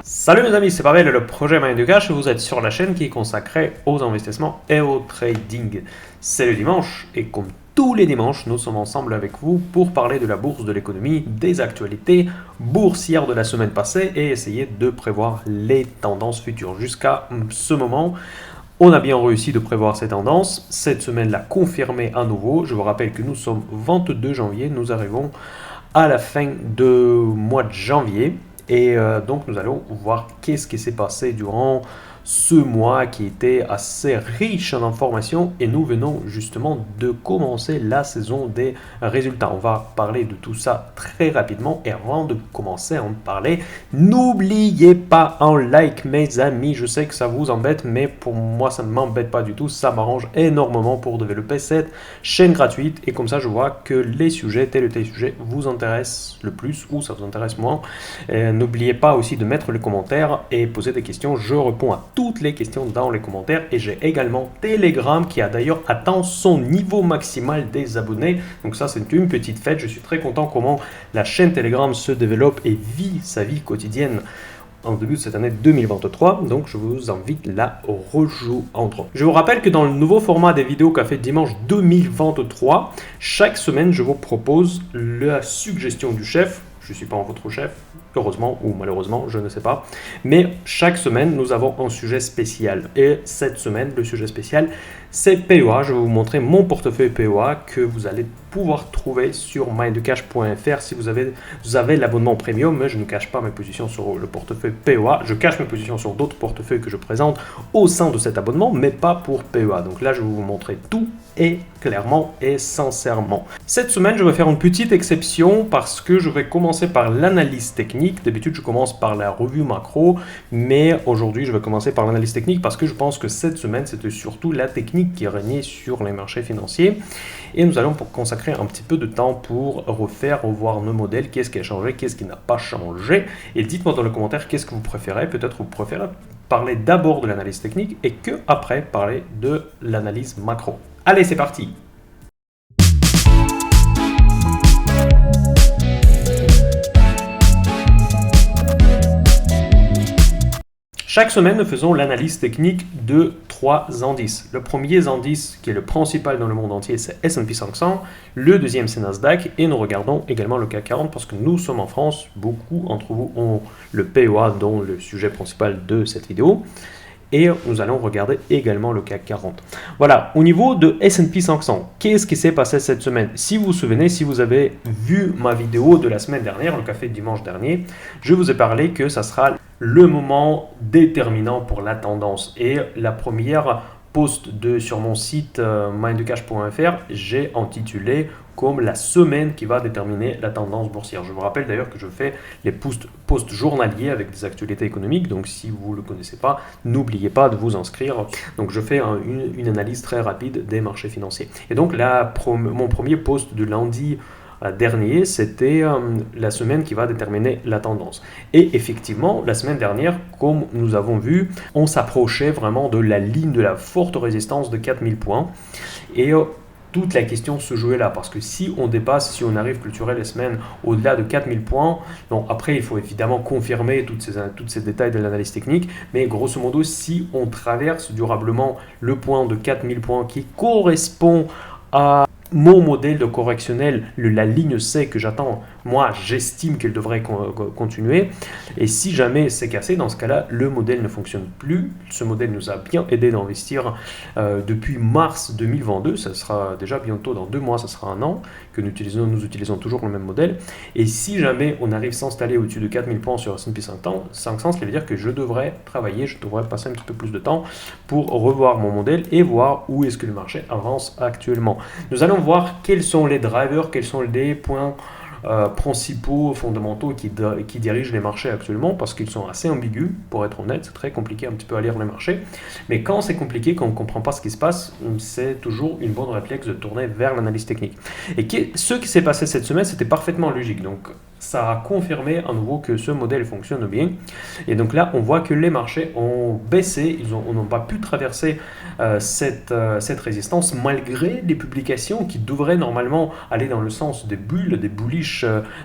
Salut mes amis, c'est Pavel, le projet Moyen du Cash et vous êtes sur la chaîne qui est consacrée aux investissements et au trading. C'est le dimanche et comme tous les dimanches, nous sommes ensemble avec vous pour parler de la bourse, de l'économie, des actualités boursières de la semaine passée et essayer de prévoir les tendances futures. Jusqu'à ce moment, on a bien réussi de prévoir ces tendances. Cette semaine l'a confirmé à nouveau. Je vous rappelle que nous sommes 22 janvier, nous arrivons à la fin du mois de janvier. Et donc nous allons voir qu'est-ce qui s'est passé durant ce mois qui était assez riche en informations et nous venons justement de commencer la saison des résultats. On va parler de tout ça très rapidement et avant de commencer à en parler, n'oubliez pas un like mes amis, je sais que ça vous embête mais pour moi ça ne m'embête pas du tout, ça m'arrange énormément pour développer cette chaîne gratuite et comme ça je vois que les sujets, tel ou tel sujet vous intéresse le plus ou ça vous intéresse moins. N'oubliez pas aussi de mettre les commentaires et poser des questions, je réponds à toutes les questions dans les commentaires et j'ai également Telegram qui a d'ailleurs atteint son niveau maximal des abonnés. Donc ça c'est une petite fête, je suis très content comment la chaîne Telegram se développe et vit sa vie quotidienne en début de cette année 2023, donc je vous invite à la rejoindre. Je vous rappelle que dans le nouveau format des vidéos qu'a fait dimanche 2023, chaque semaine je vous propose la suggestion du chef. Je ne suis pas votre chef, heureusement ou malheureusement, je ne sais pas. Mais chaque semaine, nous avons un sujet spécial. Et cette semaine, le sujet spécial, c'est PEA. Je vais vous montrer mon portefeuille PEA que vous allez pouvoir trouver sur mindcash.fr si vous avez l'abonnement premium. Mais je ne cache pas mes positions sur le portefeuille PEA. Je cache mes positions sur d'autres portefeuilles que je présente au sein de cet abonnement, mais pas pour PEA. Donc là, je vais vous montrer tout et clairement et sincèrement. Cette semaine, je vais faire une petite exception parce que je vais commencer par l'analyse technique. D'habitude, je commence par la revue macro, mais aujourd'hui, je vais commencer par l'analyse technique parce que je pense que cette semaine, c'était surtout la technique qui régnait sur les marchés financiers. Et nous allons consacrer un petit peu de temps pour revoir nos modèles, qu'est-ce qui a changé, qu'est-ce qui n'a pas changé. Et dites-moi dans les commentaires qu'est-ce que vous préférez. Peut-être vous préférez parler d'abord de l'analyse technique et que après parler de l'analyse macro. Allez, c'est parti! Chaque semaine, nous faisons l'analyse technique de 3 indices. Le premier indice, qui est le principal dans le monde entier, c'est S&P 500. Le deuxième, c'est Nasdaq. Et nous regardons également le CAC 40 parce que nous sommes en France. Beaucoup d'entre vous ont le PEA dans le sujet principal de cette vidéo. Et nous allons regarder également le CAC 40. Voilà, au niveau de S&P 500, qu'est-ce qui s'est passé cette semaine? Si vous vous souvenez, si vous avez vu ma vidéo de la semaine dernière, le café de dimanche dernier, je vous ai parlé que ça sera le moment déterminant pour la tendance. Et la première post sur mon site mindcash.fr, j'ai intitulé comme la semaine qui va déterminer la tendance boursière. Je vous rappelle d'ailleurs que je fais les posts journaliers avec des actualités économiques, donc si vous ne le connaissez pas, n'oubliez pas de vous inscrire. Donc je fais une analyse très rapide des marchés financiers. Et donc mon premier post de lundi dernier, c'était la semaine qui va déterminer la tendance. Et effectivement, la semaine dernière, comme nous avons vu, on s'approchait vraiment de la ligne de la forte résistance de 4000 points. Et toute la question se jouait là, parce que si on dépasse, si on arrive à clôturer les semaines au-delà de 4000 points, donc après il faut évidemment confirmer tous ces détails de l'analyse technique, mais grosso modo, si on traverse durablement le point de 4000 points qui correspond à mon modèle de correctionnel, la ligne C que j'attends, moi j'estime qu'elle devrait continuer. Et si jamais c'est cassé, dans ce cas-là, le modèle ne fonctionne plus. Ce modèle nous a bien aidé d'investir depuis mars 2022. Ça sera déjà bientôt dans 2 mois, ça sera 1 an que nous utilisons toujours le même modèle. Et si jamais on arrive à s'installer au-dessus de 4000 points sur S&P 500, ça veut dire que je devrais travailler, je devrais passer un petit peu plus de temps pour revoir mon modèle et voir où est-ce que le marché avance actuellement. Nous allons voir quels sont les drivers, quels sont les points principaux, fondamentaux qui dirigent les marchés actuellement, parce qu'ils sont assez ambigus, pour être honnête. C'est très compliqué un petit peu à lire les marchés, mais quand c'est compliqué, quand on ne comprend pas ce qui se passe, c'est toujours une bonne réflexe de tourner vers l'analyse technique. Et ce qui s'est passé cette semaine, c'était parfaitement logique. Donc ça a confirmé à nouveau que ce modèle fonctionne bien. Et donc là, on voit que les marchés ont baissé, ils n'ont pas pu traverser cette résistance malgré les publications qui devraient normalement aller dans le sens des bulles, des bullish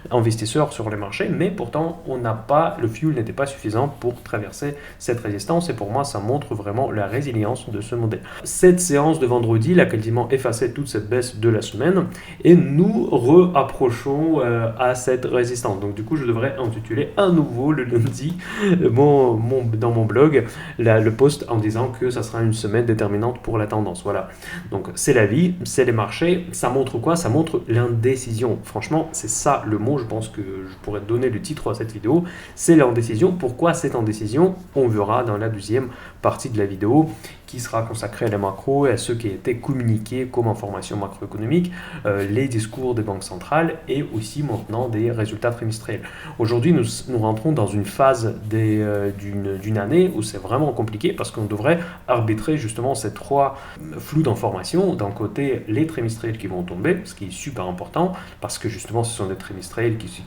investisseurs sur les marchés, mais pourtant, le fuel n'était pas suffisant pour traverser cette résistance. Et pour moi, ça montre vraiment la résilience de ce modèle. Cette séance de vendredi, elle a quasiment effacé toute cette baisse de la semaine et nous approchons à cette résistance. Donc du coup, je devrais intituler à nouveau le lundi dans mon blog le post en disant que ça sera une semaine déterminante pour la tendance. Voilà. Donc c'est la vie, c'est les marchés. Ça montre quoi? Ça montre l'indécision. Franchement, c'est ça le mot. Je pense que je pourrais donner le titre à cette vidéo. C'est l'indécision. Pourquoi cette indécision? On verra dans la deuxième partie de la vidéo qui sera consacrée à la macro et à ce qui a été communiqué comme information macroéconomique, les discours des banques centrales et aussi maintenant des résultats trimestriels. Aujourd'hui, nous rentrons dans une phase d'une année où c'est vraiment compliqué parce qu'on devrait arbitrer justement ces trois flux d'informations. D'un côté, les trimestriels qui vont tomber, ce qui est super important parce que justement ce sont des trimestriels qui sont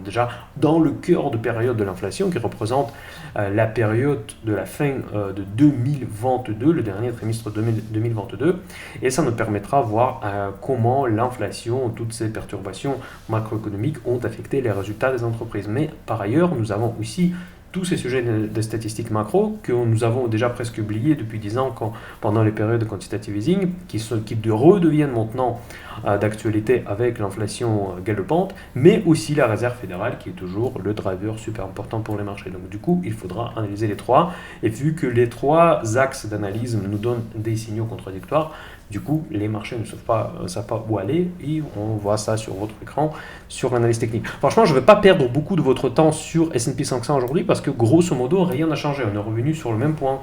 déjà dans le cœur de période de l'inflation, qui représentent la période de la fin de 2022, le dernier trimestre 2022, et ça nous permettra de voir comment l'inflation, toutes ces perturbations macroéconomiques ont affecté les résultats des entreprises. Mais par ailleurs, nous avons aussi tous ces sujets de statistiques macro que nous avons déjà presque oubliés depuis 10 ans pendant les périodes de quantitative easing, qui redeviennent maintenant d'actualité avec l'inflation galopante, mais aussi la réserve fédérale qui est toujours le driver super important pour les marchés. Donc du coup, il faudra analyser les trois, et vu que les trois axes d'analyse nous donnent des signaux contradictoires, du coup, les marchés ne savent pas où aller, et on voit ça sur votre écran, sur l'analyse technique. Franchement, je ne vais pas perdre beaucoup de votre temps sur S&P 500 aujourd'hui, parce que grosso modo, rien n'a changé. On est revenu sur le même point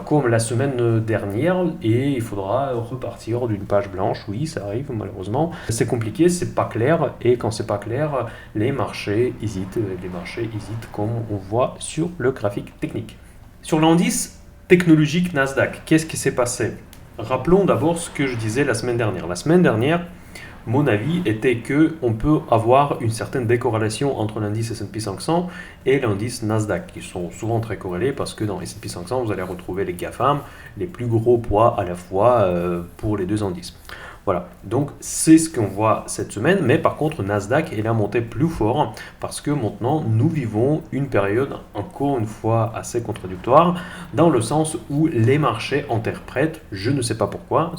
comme la semaine dernière, et il faudra repartir d'une page blanche. Oui, ça arrive malheureusement. C'est compliqué, c'est pas clair, et quand c'est pas clair, les marchés hésitent comme on voit sur le graphique technique. Sur l'indice technologique Nasdaq, qu'est-ce qui s'est passé? Rappelons d'abord ce que je disais la semaine dernière. La semaine dernière, mon avis était qu'on peut avoir une certaine décorrélation entre l'indice S&P 500 et l'indice Nasdaq, qui sont souvent très corrélés parce que dans S&P 500, vous allez retrouver les GAFAM, les plus gros poids à la fois pour les deux indices. Voilà, donc c'est ce qu'on voit cette semaine, mais par contre Nasdaq est là monté plus fort parce que maintenant nous vivons une période encore une fois assez contradictoire dans le sens où les marchés interprètent, je ne sais pas pourquoi,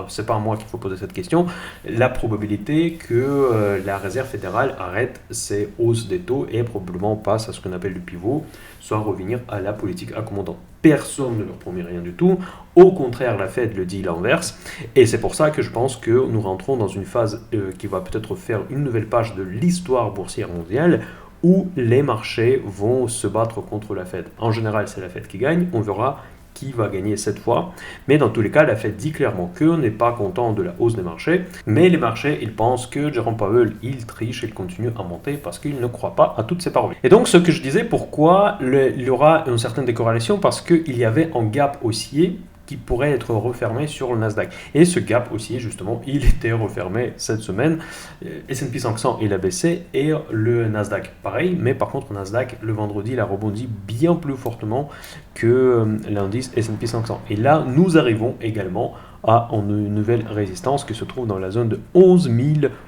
c'est pas à moi qu'il faut poser cette question, la probabilité que la Réserve fédérale arrête ses hausses des taux et probablement passe à ce qu'on appelle le pivot, soit revenir à la politique accommodante. Personne ne leur promet rien du tout. Au contraire, la Fed le dit l'inverse. Et c'est pour ça que je pense que nous rentrons dans une phase qui va peut-être faire une nouvelle page de l'histoire boursière mondiale où les marchés vont se battre contre la Fed. En général, c'est la Fed qui gagne. On verra qui va gagner cette fois. Mais dans tous les cas, la Fed dit clairement qu'on n'est pas content de la hausse des marchés. Mais les marchés, ils pensent que Jerome Powell, il triche et il continue à monter parce qu'il ne croit pas à toutes ces paroles. Et donc, ce que je disais, pourquoi il y aura une certaine décorrélation? Parce qu'il y avait un gap haussier qui pourrait être refermé sur le Nasdaq. Et ce gap haussier, justement, il était refermé cette semaine. S&P 500, il a baissé et le Nasdaq, pareil. Mais par contre, le Nasdaq, le vendredi, il a rebondi bien plus fortement que l'indice S&P 500. Et là, nous arrivons également à une nouvelle résistance qui se trouve dans la zone de 11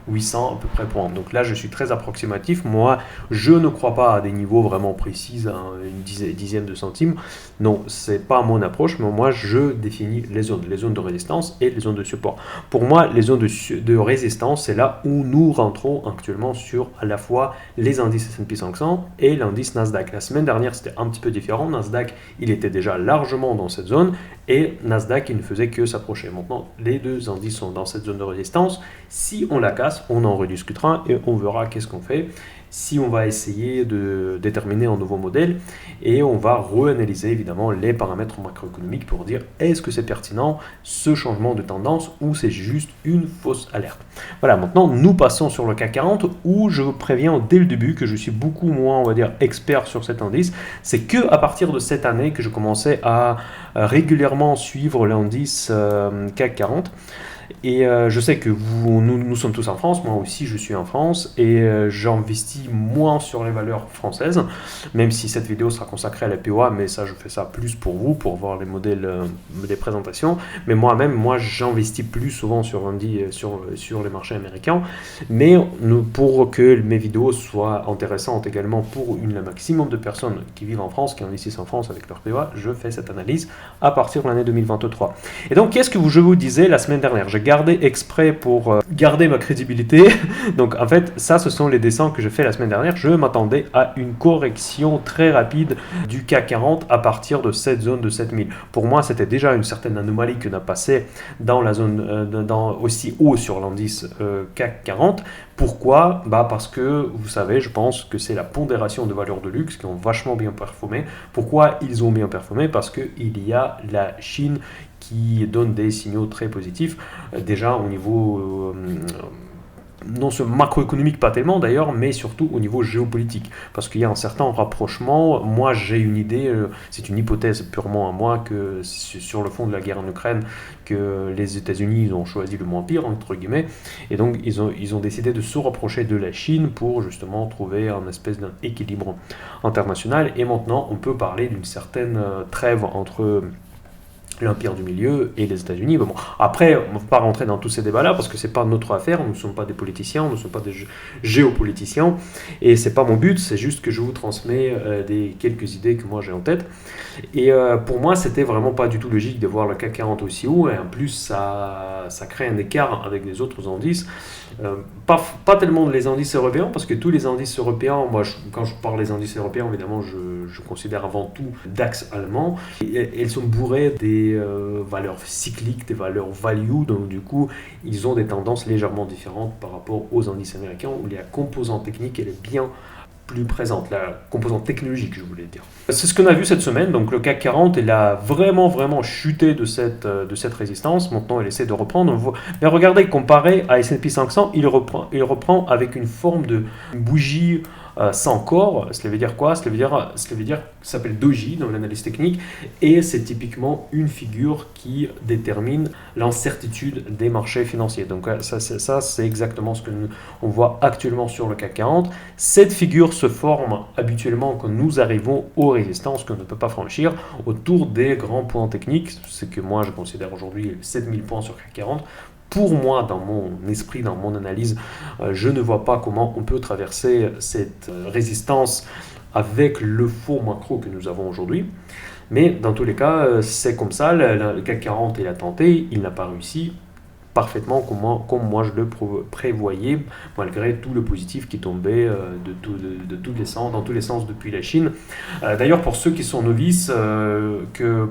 800 à peu près points. Donc là, je suis très approximatif. Moi, je ne crois pas à des niveaux vraiment précis, à une dixième de centime. Non, c'est pas mon approche, mais moi, je définis les zones de résistance et les zones de support. Pour moi, les zones de résistance, c'est là où nous rentrons actuellement sur à la fois les indices S&P 500 et l'indice Nasdaq. La semaine dernière, c'était un petit peu différent. Nasdaq, il était déjà largement dans cette zone et Nasdaq, il ne faisait que s'approcher. Maintenant, les deux indices sont dans cette zone de résistance. Si on la casse, on en rediscutera et on verra qu'est-ce qu'on fait. Si on va essayer de déterminer un nouveau modèle et on va reanalyser évidemment les paramètres macroéconomiques pour dire est-ce que c'est pertinent ce changement de tendance ou c'est juste une fausse alerte. Voilà, maintenant nous passons sur le CAC 40 où je vous préviens dès le début que je suis beaucoup moins, on va dire, expert sur cet indice. C'est que à partir de cette année que je commençais à régulièrement suivre l'indice CAC 40. Et je sais que nous sommes tous en France, moi aussi je suis en France, et j'investis moins sur les valeurs françaises, même si cette vidéo sera consacrée à la POA, mais ça je fais ça plus pour vous, pour voir les modèles des présentations. Mais moi j'investis plus souvent sur les marchés américains, mais pour que mes vidéos soient intéressantes également pour le maximum de personnes qui vivent en France, qui investissent en France avec leur POA, je fais cette analyse à partir de l'année 2023. Et donc qu'est-ce que je vous disais la semaine dernière? J'ai gardé exprès pour garder ma crédibilité. Donc en fait, ça ce sont les dessins que j'ai fait la semaine dernière. Je m'attendais à une correction très rapide du CAC 40 à partir de cette zone de 7000. Pour moi, c'était déjà une certaine anomalie qu'on a passé dans la zone aussi haut sur l'indice CAC 40. Pourquoi? Parce que vous savez, je pense que c'est la pondération de valeurs de luxe qui ont vachement bien performé. Pourquoi ils ont bien performé? Parce qu'il y a la Chine qui donne des signaux très positifs, déjà au niveau non seulement macroéconomique, pas tellement d'ailleurs, mais surtout au niveau géopolitique, parce qu'il y a un certain rapprochement. Moi j'ai une idée, c'est une hypothèse purement à moi, que sur le fond de la guerre en Ukraine, que les États-Unis ont choisi le moins pire, entre guillemets, et donc ils ont décidé de se rapprocher de la Chine pour justement trouver un espèce d'équilibre international, et maintenant on peut parler d'une certaine trêve entre l'Empire du Milieu et les États-Unis. Bon, après, on ne va pas rentrer dans tous ces débats-là parce que ce n'est pas notre affaire, nous ne sommes pas des politiciens, nous ne sommes pas des géopoliticiens, et ce n'est pas mon but, c'est juste que je vous transmets quelques idées que moi j'ai en tête. Et pour moi, c'était vraiment pas du tout logique de voir le CAC 40 aussi haut, et en plus, ça crée un écart avec les autres indices. Pas tellement les indices européens, parce que tous les indices européens, quand je parle des indices européens, évidemment, je considère avant tout DAX allemand, et elles sont bourrées des valeurs cycliques, des valeurs value, donc du coup, ils ont des tendances légèrement différentes par rapport aux indices américains, où la composante technique, elle est bien plus présente, la composante technologique, je voulais dire. C'est ce qu'on a vu cette semaine, donc le CAC 40, il a vraiment chuté de cette résistance, maintenant il essaie de reprendre, mais regardez, comparé à S&P 500, il reprend avec une forme de bougie sans corps. Cela veut dire quoi? Cela veut dire ça s'appelle doji dans l'analyse technique, et c'est typiquement une figure qui détermine l'incertitude des marchés financiers. Donc ça c'est exactement ce que on voit actuellement sur le CAC 40. Cette figure se forme habituellement quand nous arrivons aux résistances qu'on ne peut pas franchir autour des grands points techniques, ce que moi je considère aujourd'hui 7000 points sur CAC 40. Pour moi, dans mon esprit, dans mon analyse, je ne vois pas comment on peut traverser cette résistance avec le faux macro que nous avons aujourd'hui. Mais dans tous les cas, c'est comme ça, le CAC 40 il a tenté, il n'a pas réussi parfaitement comme moi je le prévoyais, malgré tout le positif qui tombait dans tous les sens depuis la Chine. D'ailleurs, pour ceux qui sont novices,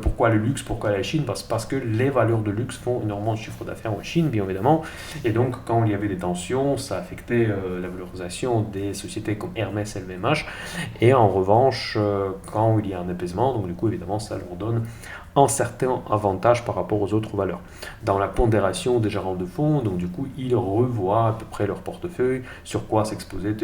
pourquoi le luxe, pourquoi la Chine? Parce que les valeurs de luxe font énormément de chiffre d'affaires en Chine, bien évidemment, et donc quand il y avait des tensions, ça affectait la valorisation des sociétés comme Hermès, LVMH, et en revanche, quand il y a un apaisement, donc du coup évidemment ça leur donne un certain avantage par rapport aux autres valeurs. Dans la pondération des gérants de fonds, donc du coup, ils revoient à peu près leur portefeuille, sur quoi s'exposer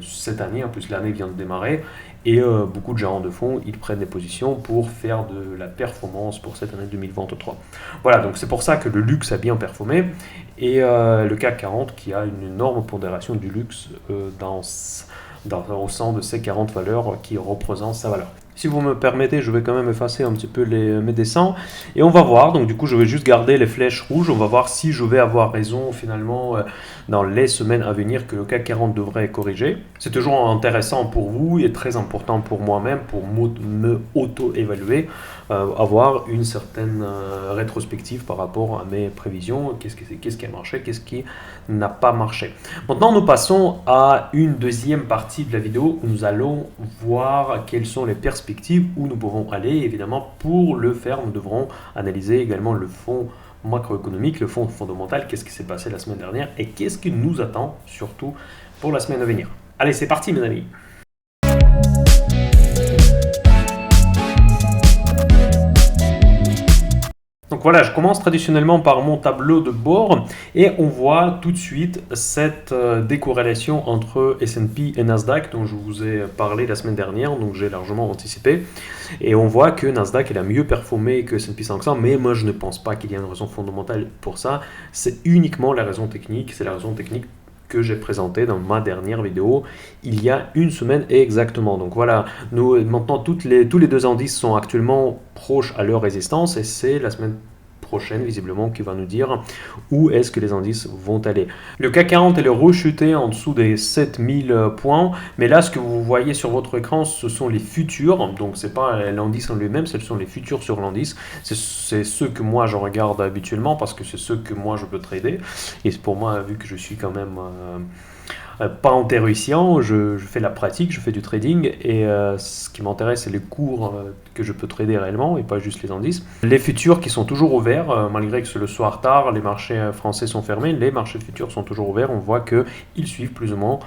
cette année, en plus l'année vient de démarrer, et beaucoup de gérants de fonds, ils prennent des positions pour faire de la performance pour cette année 2023. Voilà, donc c'est pour ça que le luxe a bien performé, et le CAC 40 qui a une énorme pondération du luxe au sein de ces 40 valeurs qui représentent sa valeur. Si vous me permettez, je vais quand même effacer un petit peu mes dessins et on va voir. Donc du coup, je vais juste garder les flèches rouges. On va voir si je vais avoir raison finalement dans les semaines à venir que le CAC 40 devrait corriger. C'est toujours intéressant pour vous et très important pour moi-même pour me auto-évaluer, avoir une certaine rétrospective par rapport à mes prévisions. Qu'est-ce qui a marché, qu'est-ce qui n'a pas marché. Maintenant, nous passons à une deuxième partie de la vidéo où nous allons voir quelles sont les perspectives où nous pouvons aller. Évidemment, pour le faire, nous devrons analyser également le fond macroéconomique, le fond fondamental, qu'est-ce qui s'est passé la semaine dernière et qu'est-ce qui nous attend surtout pour la semaine à venir. Allez, c'est parti mes amis. Donc Donc voilà, je commence traditionnellement par mon tableau de bord et on voit tout de suite cette décorrélation entre S&P et Nasdaq dont je vous ai parlé la semaine dernière, donc j'ai largement anticipé. Et on voit que Nasdaq il a mieux performé que S&P 500, mais moi je ne pense pas qu'il y ait une raison fondamentale pour ça. C'est uniquement la raison technique, c'est la raison technique que j'ai présenté dans ma dernière vidéo il y a une semaine exactement. Donc voilà, nous maintenant tous les 2 indices sont actuellement proches à leur résistance et c'est la semaine prochaine visiblement qui va nous dire où est-ce que les indices vont aller. Le CAC 40 est rechuté en dessous des 7000 points, mais là ce que vous voyez sur votre écran ce sont les futurs, donc c'est pas l'indice en lui-même, ce sont les futurs sur l'indice, c'est ceux que moi je regarde habituellement parce que c'est ceux que moi je peux trader et pour moi vu que je suis quand même pas en théoricien, je fais la pratique, je fais du trading et ce qui m'intéresse c'est les cours que je peux trader réellement et pas juste les indices. Les futurs qui sont toujours ouverts, malgré que c'est le soir tard, les marchés français sont fermés, les marchés futurs sont toujours ouverts, on voit qu'ils suivent plus ou moins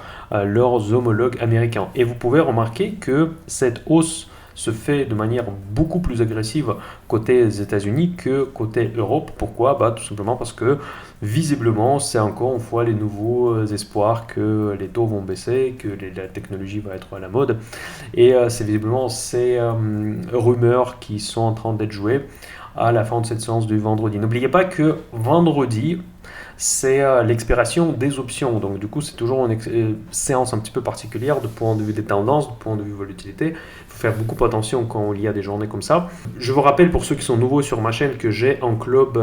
leurs homologues américains. Et vous pouvez remarquer que cette hausse se fait de manière beaucoup plus agressive côté États-Unis que côté Europe. Pourquoi? Tout simplement parce que visiblement, c'est encore une fois les nouveaux espoirs que les taux vont baisser, que la technologie va être à la mode. Et c'est visiblement ces rumeurs qui sont en train d'être jouées à la fin de cette séance du vendredi. N'oubliez pas que vendredi, c'est l'expiration des options. Donc du coup, c'est toujours une séance un petit peu particulière de point de vue des tendances, de point de vue volatilité. Il faut faire beaucoup attention quand il y a des journées comme ça. Je vous rappelle pour ceux qui sont nouveaux sur ma chaîne que j'ai un club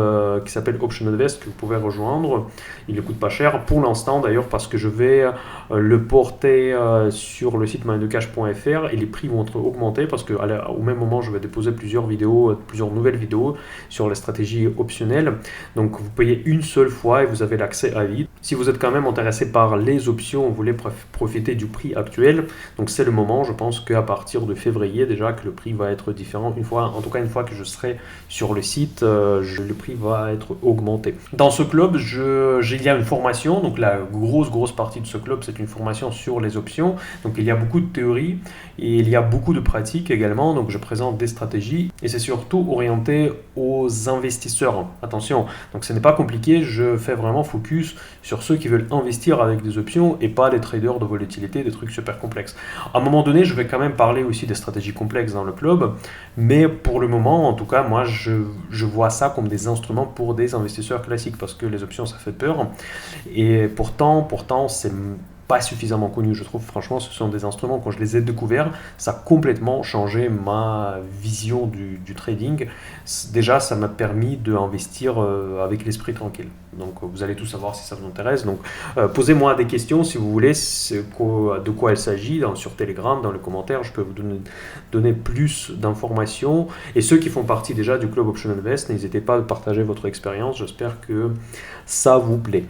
qui s'appelle Option Invest que vous pouvez rejoindre. Il ne coûte pas cher pour l'instant d'ailleurs parce que je vais le porter sur le site mindthecash.fr et les prix vont être augmentés parce qu'au même moment je vais déposer plusieurs nouvelles vidéos sur les stratégies optionnelles. Donc vous payez une seule fois et vous avez l'accès à vie. Si vous êtes quand même intéressé par les options, vous voulez profiter du prix actuel, donc c'est le moment, je pense qu'à partir de février déjà que le prix va être différent. En tout cas une fois que je serai sur le site, le prix va être augmenté. Dans ce club, il y a une formation, donc la grosse partie de ce club c'est une formation sur les options, donc il y a beaucoup de théorie et il y a beaucoup de pratiques également, donc je présente des stratégies et c'est surtout orienté aux investisseurs. Attention, donc ce n'est pas compliqué, je fais vraiment focus sur ceux qui veulent investir avec des options et pas les traders de volatilité, des trucs super complexes. À un moment donné, je vais quand même parler aussi des stratégies complexes dans le club, mais pour le moment, en tout cas, moi, je vois ça comme des instruments pour des investisseurs classiques parce que les options, ça fait peur. Et pourtant, c'est pas suffisamment connu, je trouve. Franchement, ce sont des instruments, quand je les ai découverts, ça a complètement changé ma vision du trading. Déjà, ça m'a permis d'investir avec l'esprit tranquille. Donc, vous allez tout savoir si ça vous intéresse. Donc, posez-moi des questions si vous voulez, de quoi il s'agit, sur Telegram, dans les commentaires. Je peux vous donner plus d'informations. Et ceux qui font partie déjà du Club Option Invest, n'hésitez pas à partager votre expérience. J'espère que ça vous plaît.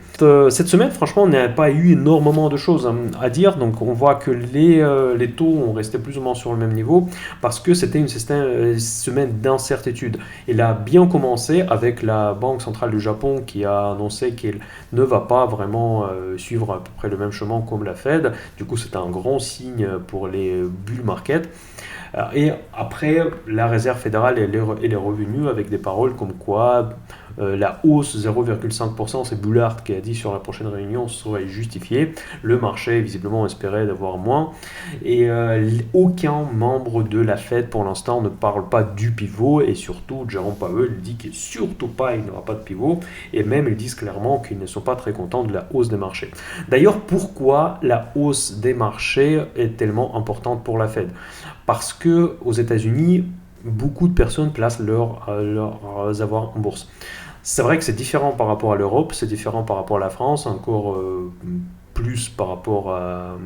Cette semaine, franchement, on n'a pas eu énormément de choses à dire. Donc, on voit que les taux ont resté plus ou moins sur le même niveau parce que c'était une semaine d'incertitude. Il a bien commencé avec la Banque centrale du Japon qui a annoncé qu'elle ne va pas vraiment suivre à peu près le même chemin comme la Fed. Du coup, c'est un grand signe pour les bull market. Et après, la Réserve fédérale elle est revenue avec des paroles comme quoi la hausse 0,5%, c'est Bullard qui a dit sur la prochaine réunion, serait justifiée. Le marché visiblement espérait d'avoir moins. Et aucun membre de la Fed pour l'instant ne parle pas du pivot. Et surtout, Jerome Powell dit qu'il surtout pas, il n'y aura pas de pivot. Et même ils disent clairement qu'ils ne sont pas très contents de la hausse des marchés. D'ailleurs, pourquoi la hausse des marchés est tellement importante pour la Fed? Parce que aux États-Unis, beaucoup de personnes placent leurs avoirs en bourse. C'est vrai que c'est différent par rapport à l'Europe, c'est différent par rapport à la France, encore plus par rapport à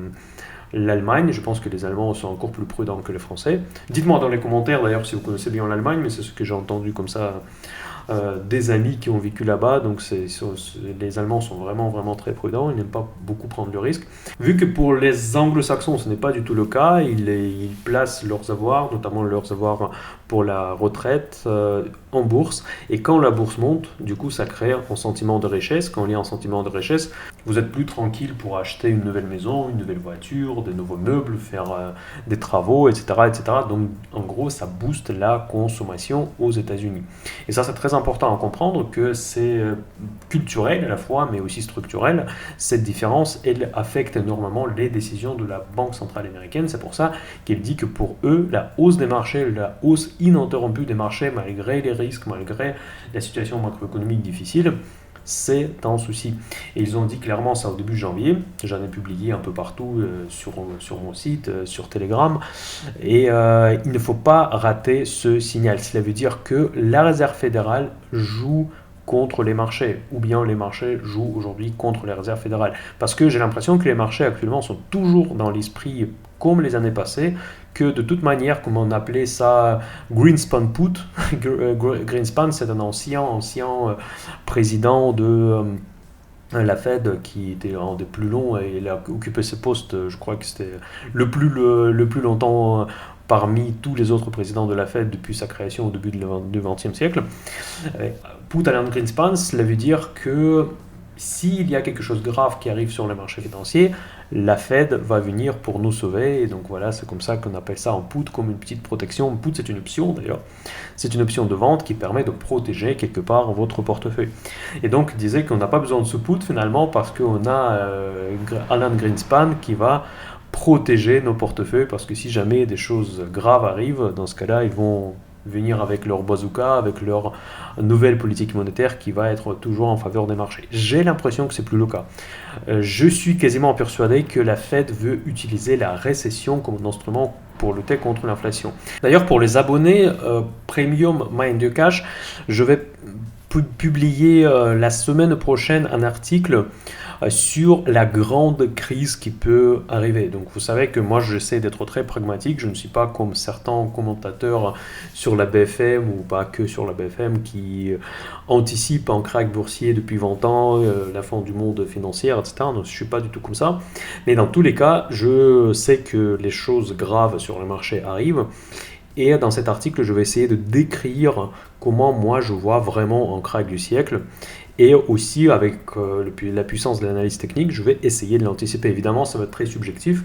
l'Allemagne. Je pense que les Allemands sont encore plus prudents que les Français. Dites-moi dans les commentaires d'ailleurs si vous connaissez bien l'Allemagne, mais c'est ce que j'ai entendu comme ça des amis qui ont vécu là-bas. Donc les Allemands sont vraiment très prudents, ils n'aiment pas beaucoup prendre de risques. Vu que pour les anglo-saxons ce n'est pas du tout le cas, ils placent leurs avoirs, notamment leurs avoirs pour la retraite en bourse, et quand la bourse monte, du coup ça crée un sentiment de richesse. Quand il y a un sentiment de richesse, Vous êtes plus tranquille pour acheter une nouvelle maison, une nouvelle voiture, des nouveaux meubles, faire des travaux, etc., etc. Donc, en gros, ça booste la consommation aux États-Unis. Et ça, c'est très important à comprendre que c'est culturel à la fois, mais aussi structurel. Cette différence, elle affecte énormément les décisions de la Banque centrale américaine. C'est pour ça qu'elle dit que pour eux, la hausse des marchés, la hausse ininterrompue des marchés, malgré les risques, malgré la situation macroéconomique difficile, c'est un souci. Et ils ont dit clairement ça au début de janvier. J'en ai publié un peu partout sur mon site, sur Telegram. Et il ne faut pas rater ce signal. Cela veut dire que la Réserve fédérale joue contre les marchés, ou bien les marchés jouent aujourd'hui contre les réserves fédérales. Parce que j'ai l'impression que les marchés actuellement sont toujours dans l'esprit, comme les années passées, que de toute manière, comme on appelait ça, Greenspan put. Greenspan, c'est un ancien président de la Fed qui était un des plus longs et il a occupé ce poste, je crois que c'était le plus longtemps parmi tous les autres présidents de la Fed depuis sa création au début du XXe siècle. Put Alan Greenspan, cela veut dire que s'il y a quelque chose de grave qui arrive sur les marchés financiers, la Fed va venir pour nous sauver. Et donc voilà, c'est comme ça qu'on appelle ça en put, comme une petite protection. Put, c'est une option d'ailleurs. C'est une option de vente qui permet de protéger quelque part votre portefeuille. Et donc, il disait qu'on n'a pas besoin de ce put finalement parce qu'on a Alan Greenspan qui va protéger nos portefeuilles parce que si jamais des choses graves arrivent, dans ce cas-là, ils vont venir avec leur bazooka, avec leur nouvelle politique monétaire qui va être toujours en faveur des marchés. J'ai l'impression que c'est plus le cas. Je suis quasiment persuadé que la Fed veut utiliser la récession comme un instrument pour lutter contre l'inflation. D'ailleurs, pour les abonnés Premium MindTheCash, je vais publier la semaine prochaine un article sur la grande crise qui peut arriver. Donc vous savez que moi j'essaie d'être très pragmatique, je ne suis pas comme certains commentateurs sur la BFM ou pas que sur la BFM qui anticipent un crack boursier depuis 20 ans, la fin du monde financier, etc. Donc je ne suis pas du tout comme ça. Mais dans tous les cas, je sais que les choses graves sur le marché arrivent. Et dans cet article, je vais essayer de décrire comment moi je vois vraiment un crack du siècle. Et aussi, avec la puissance de l'analyse technique, je vais essayer de l'anticiper. Évidemment, ça va être très subjectif.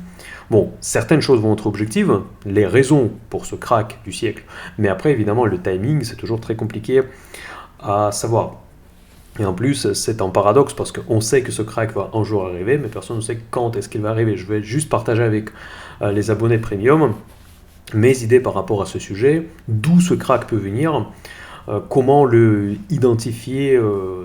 Bon, certaines choses vont être objectives, les raisons pour ce crack du siècle. Mais après, évidemment, le timing, c'est toujours très compliqué à savoir. Et en plus, c'est un paradoxe parce qu'on sait que ce crack va un jour arriver, mais personne ne sait quand est-ce qu'il va arriver. Je vais juste partager avec les abonnés premium mes idées par rapport à ce sujet, d'où ce crack peut venir, comment le identifier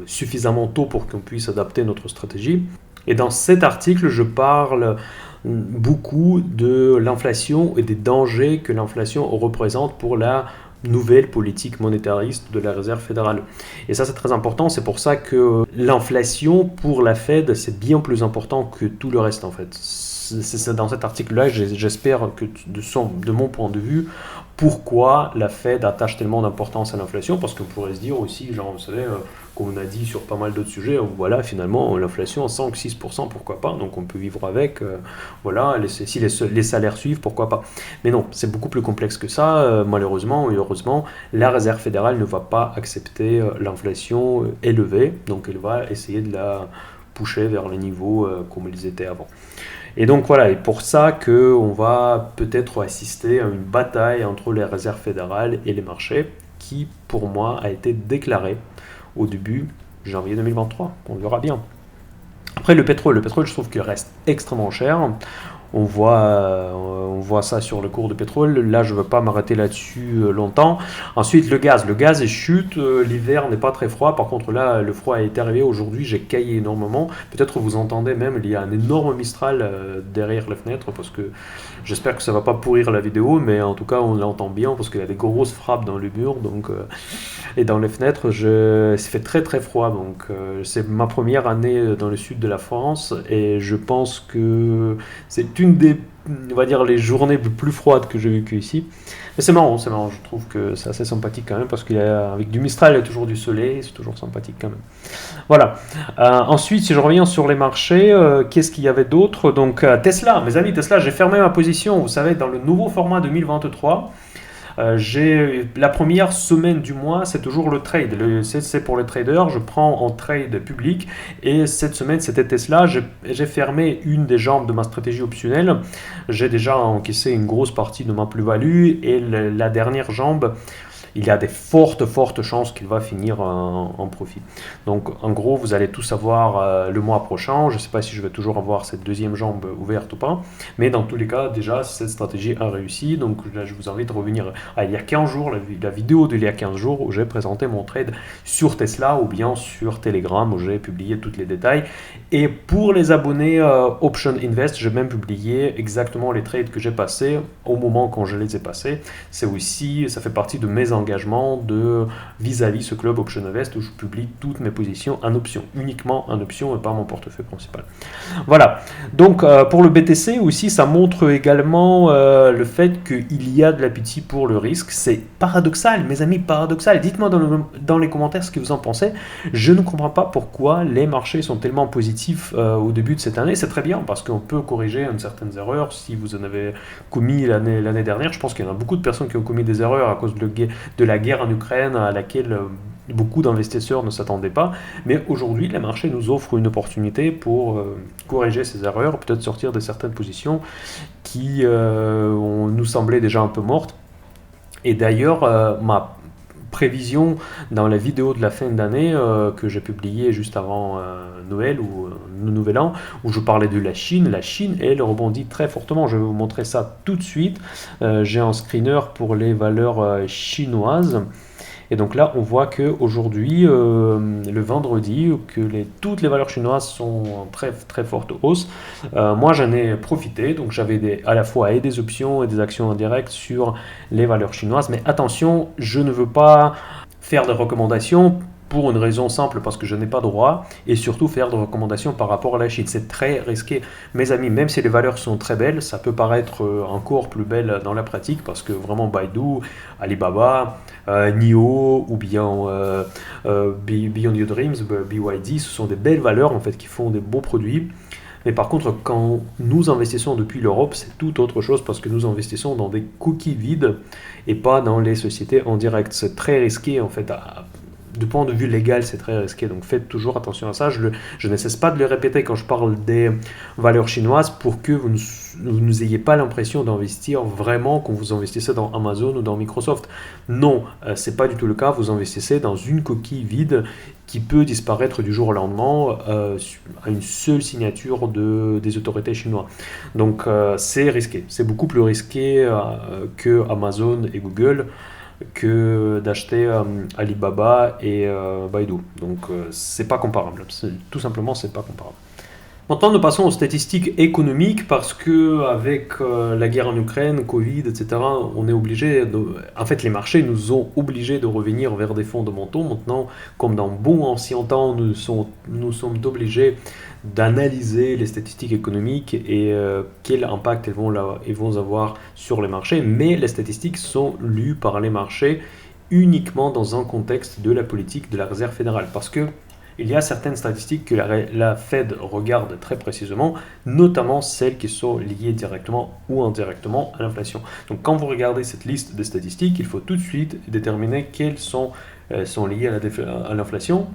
suffisamment tôt pour qu'on puisse adapter notre stratégie. Et dans cet article, je parle beaucoup de l'inflation et des dangers que l'inflation représente pour la nouvelle politique monétariste de la Réserve fédérale. Et ça, c'est très important. C'est pour ça que l'inflation pour la Fed, c'est bien plus important que tout le reste en fait. C'est dans cet article-là, j'espère que de mon point de vue, pourquoi la Fed attache tellement d'importance à l'inflation, parce qu'on pourrait se dire aussi, genre, vous savez, comme on a dit sur pas mal d'autres sujets, voilà, finalement, l'inflation, 5-6%, pourquoi pas, donc on peut vivre avec, voilà, si les salaires suivent, pourquoi pas. Mais non, c'est beaucoup plus complexe que ça, malheureusement et heureusement, la Réserve fédérale ne va pas accepter l'inflation élevée, donc elle va essayer de la pousser vers les niveaux comme ils étaient avant. Et donc voilà, et pour ça qu'on va peut-être assister à une bataille entre les réserves fédérales et les marchés qui, pour moi, a été déclarée au début janvier 2023. On verra bien. Après, le pétrole, je trouve qu'il reste extrêmement cher. On voit ça sur le cours du pétrole. Là, je ne veux pas m'arrêter là-dessus longtemps. Ensuite, le gaz. Le gaz chute. L'hiver n'est pas très froid. Par contre, là, le froid est arrivé. Aujourd'hui, j'ai caillé énormément. Peut-être vous entendez même, il y a un énorme Mistral derrière la fenêtre parce que j'espère que ça ne va pas pourrir la vidéo. Mais en tout cas, on l'entend bien parce qu'il y a des grosses frappes dans le mur. Donc, et dans les fenêtres, ça fait très très froid. Donc, c'est ma première année dans le sud de la France. Et je pense que c'est une des, on va dire, les journées les plus froides que j'ai vécues ici. Mais c'est marrant, je trouve que c'est assez sympathique quand même, parce qu'avec du Mistral, il y a toujours du soleil, c'est toujours sympathique quand même. Voilà. Ensuite, si je reviens sur les marchés, qu'est-ce qu'il y avait d'autre? Donc Tesla, mes amis, Tesla, j'ai fermé ma position, vous savez, dans le nouveau format 2023. La première semaine du mois, c'est toujours le trade. C'est pour les traders. Je prends en trade public. Et cette semaine, c'était Tesla. J'ai fermé une des jambes de ma stratégie optionnelle. J'ai déjà encaissé une grosse partie de ma plus-value. Et la dernière jambe, il y a des fortes chances qu'il va finir en profit. Donc en gros, vous allez tout savoir le mois prochain. Je ne sais pas si je vais toujours avoir cette deuxième jambe ouverte ou pas. Mais dans tous les cas, déjà, cette stratégie a réussi. Donc là, je vous invite à revenir à il y a 15 jours, la vidéo d'il y a 15 jours où j'ai présenté mon trade sur Tesla ou bien sur Telegram où j'ai publié tous les détails. Et pour les abonnés Option Invest, j'ai même publié exactement les trades que j'ai passés au moment quand je les ai passés. Ça fait partie de mes engagements vis-à-vis ce club Option Invest où je publie toutes mes positions en option, uniquement en option et pas mon portefeuille principal. Voilà, donc pour le BTC aussi, ça montre également le fait qu'il y a de l'appétit pour le risque. C'est paradoxal, mes amis, paradoxal. Dites-moi dans les commentaires ce que vous en pensez. Je ne comprends pas pourquoi les marchés sont tellement positifs au début de cette année. C'est très bien parce qu'on peut corriger certaines erreurs si vous en avez commis l'année dernière. Je pense qu'il y en a beaucoup de personnes qui ont commis des erreurs à cause de la guerre en Ukraine à laquelle beaucoup d'investisseurs ne s'attendaient pas. Mais aujourd'hui, les marchés nous offrent une opportunité pour corriger ces erreurs, peut-être sortir de certaines positions qui nous semblaient déjà un peu mortes. Et d'ailleurs, ma prévision dans la vidéo de la fin d'année que j'ai publiée juste avant Noël ou le Nouvel An, où je parlais de la Chine, elle rebondit très fortement. Je vais vous montrer ça tout de suite. J'ai un screener pour les valeurs chinoises. Et donc là, on voit qu'aujourd'hui, le vendredi, toutes les valeurs chinoises sont en très forte hausse. Moi, j'en ai profité. Donc, j'avais à la fois des options et des actions indirectes sur les valeurs chinoises. Mais attention, je ne veux pas faire de recommandations pour une raison simple, parce que je n'ai pas droit, et surtout faire de recommandations par rapport à la Chine. C'est très risqué. Mes amis, même si les valeurs sont très belles, ça peut paraître encore plus belle dans la pratique, parce que vraiment Baidu, Alibaba, NIO ou bien Beyond Your Dreams, BYD, ce sont des belles valeurs en fait qui font des beaux produits. Mais par contre, quand nous investissons depuis l'Europe, c'est tout autre chose parce que nous investissons dans des cookies vides et pas dans les sociétés en direct. C'est très risqué en fait. Du point de vue légal, c'est très risqué, donc faites toujours attention à ça. Je ne cesse pas de le répéter quand je parle des valeurs chinoises pour que vous n'ayez pas l'impression d'investir vraiment quand vous investissez dans Amazon ou dans Microsoft. Non, ce n'est pas du tout le cas. Vous investissez dans une coquille vide qui peut disparaître du jour au lendemain à une seule signature des autorités chinoises. Donc c'est risqué. C'est beaucoup plus risqué que Amazon et Google, que d'acheter Alibaba et Baidu. Donc c'est pas comparable. Tout simplement, c'est pas comparable. Maintenant, nous passons aux statistiques économiques parce que avec la guerre en Ukraine, Covid, etc., on est obligé en fait, les marchés nous ont obligés de revenir vers des fondamentaux. Maintenant, comme dans bon ancien temps, nous sommes obligés d'analyser les statistiques économiques et quel impact elles vont avoir sur les marchés. Mais les statistiques sont lues par les marchés uniquement dans un contexte de la politique de la Réserve fédérale, parce que il y a certaines statistiques que la Fed regarde très précisément, notamment celles qui sont liées directement ou indirectement à l'inflation. Donc quand vous regardez cette liste de statistiques, il faut tout de suite déterminer quelles sont liées à l'inflation,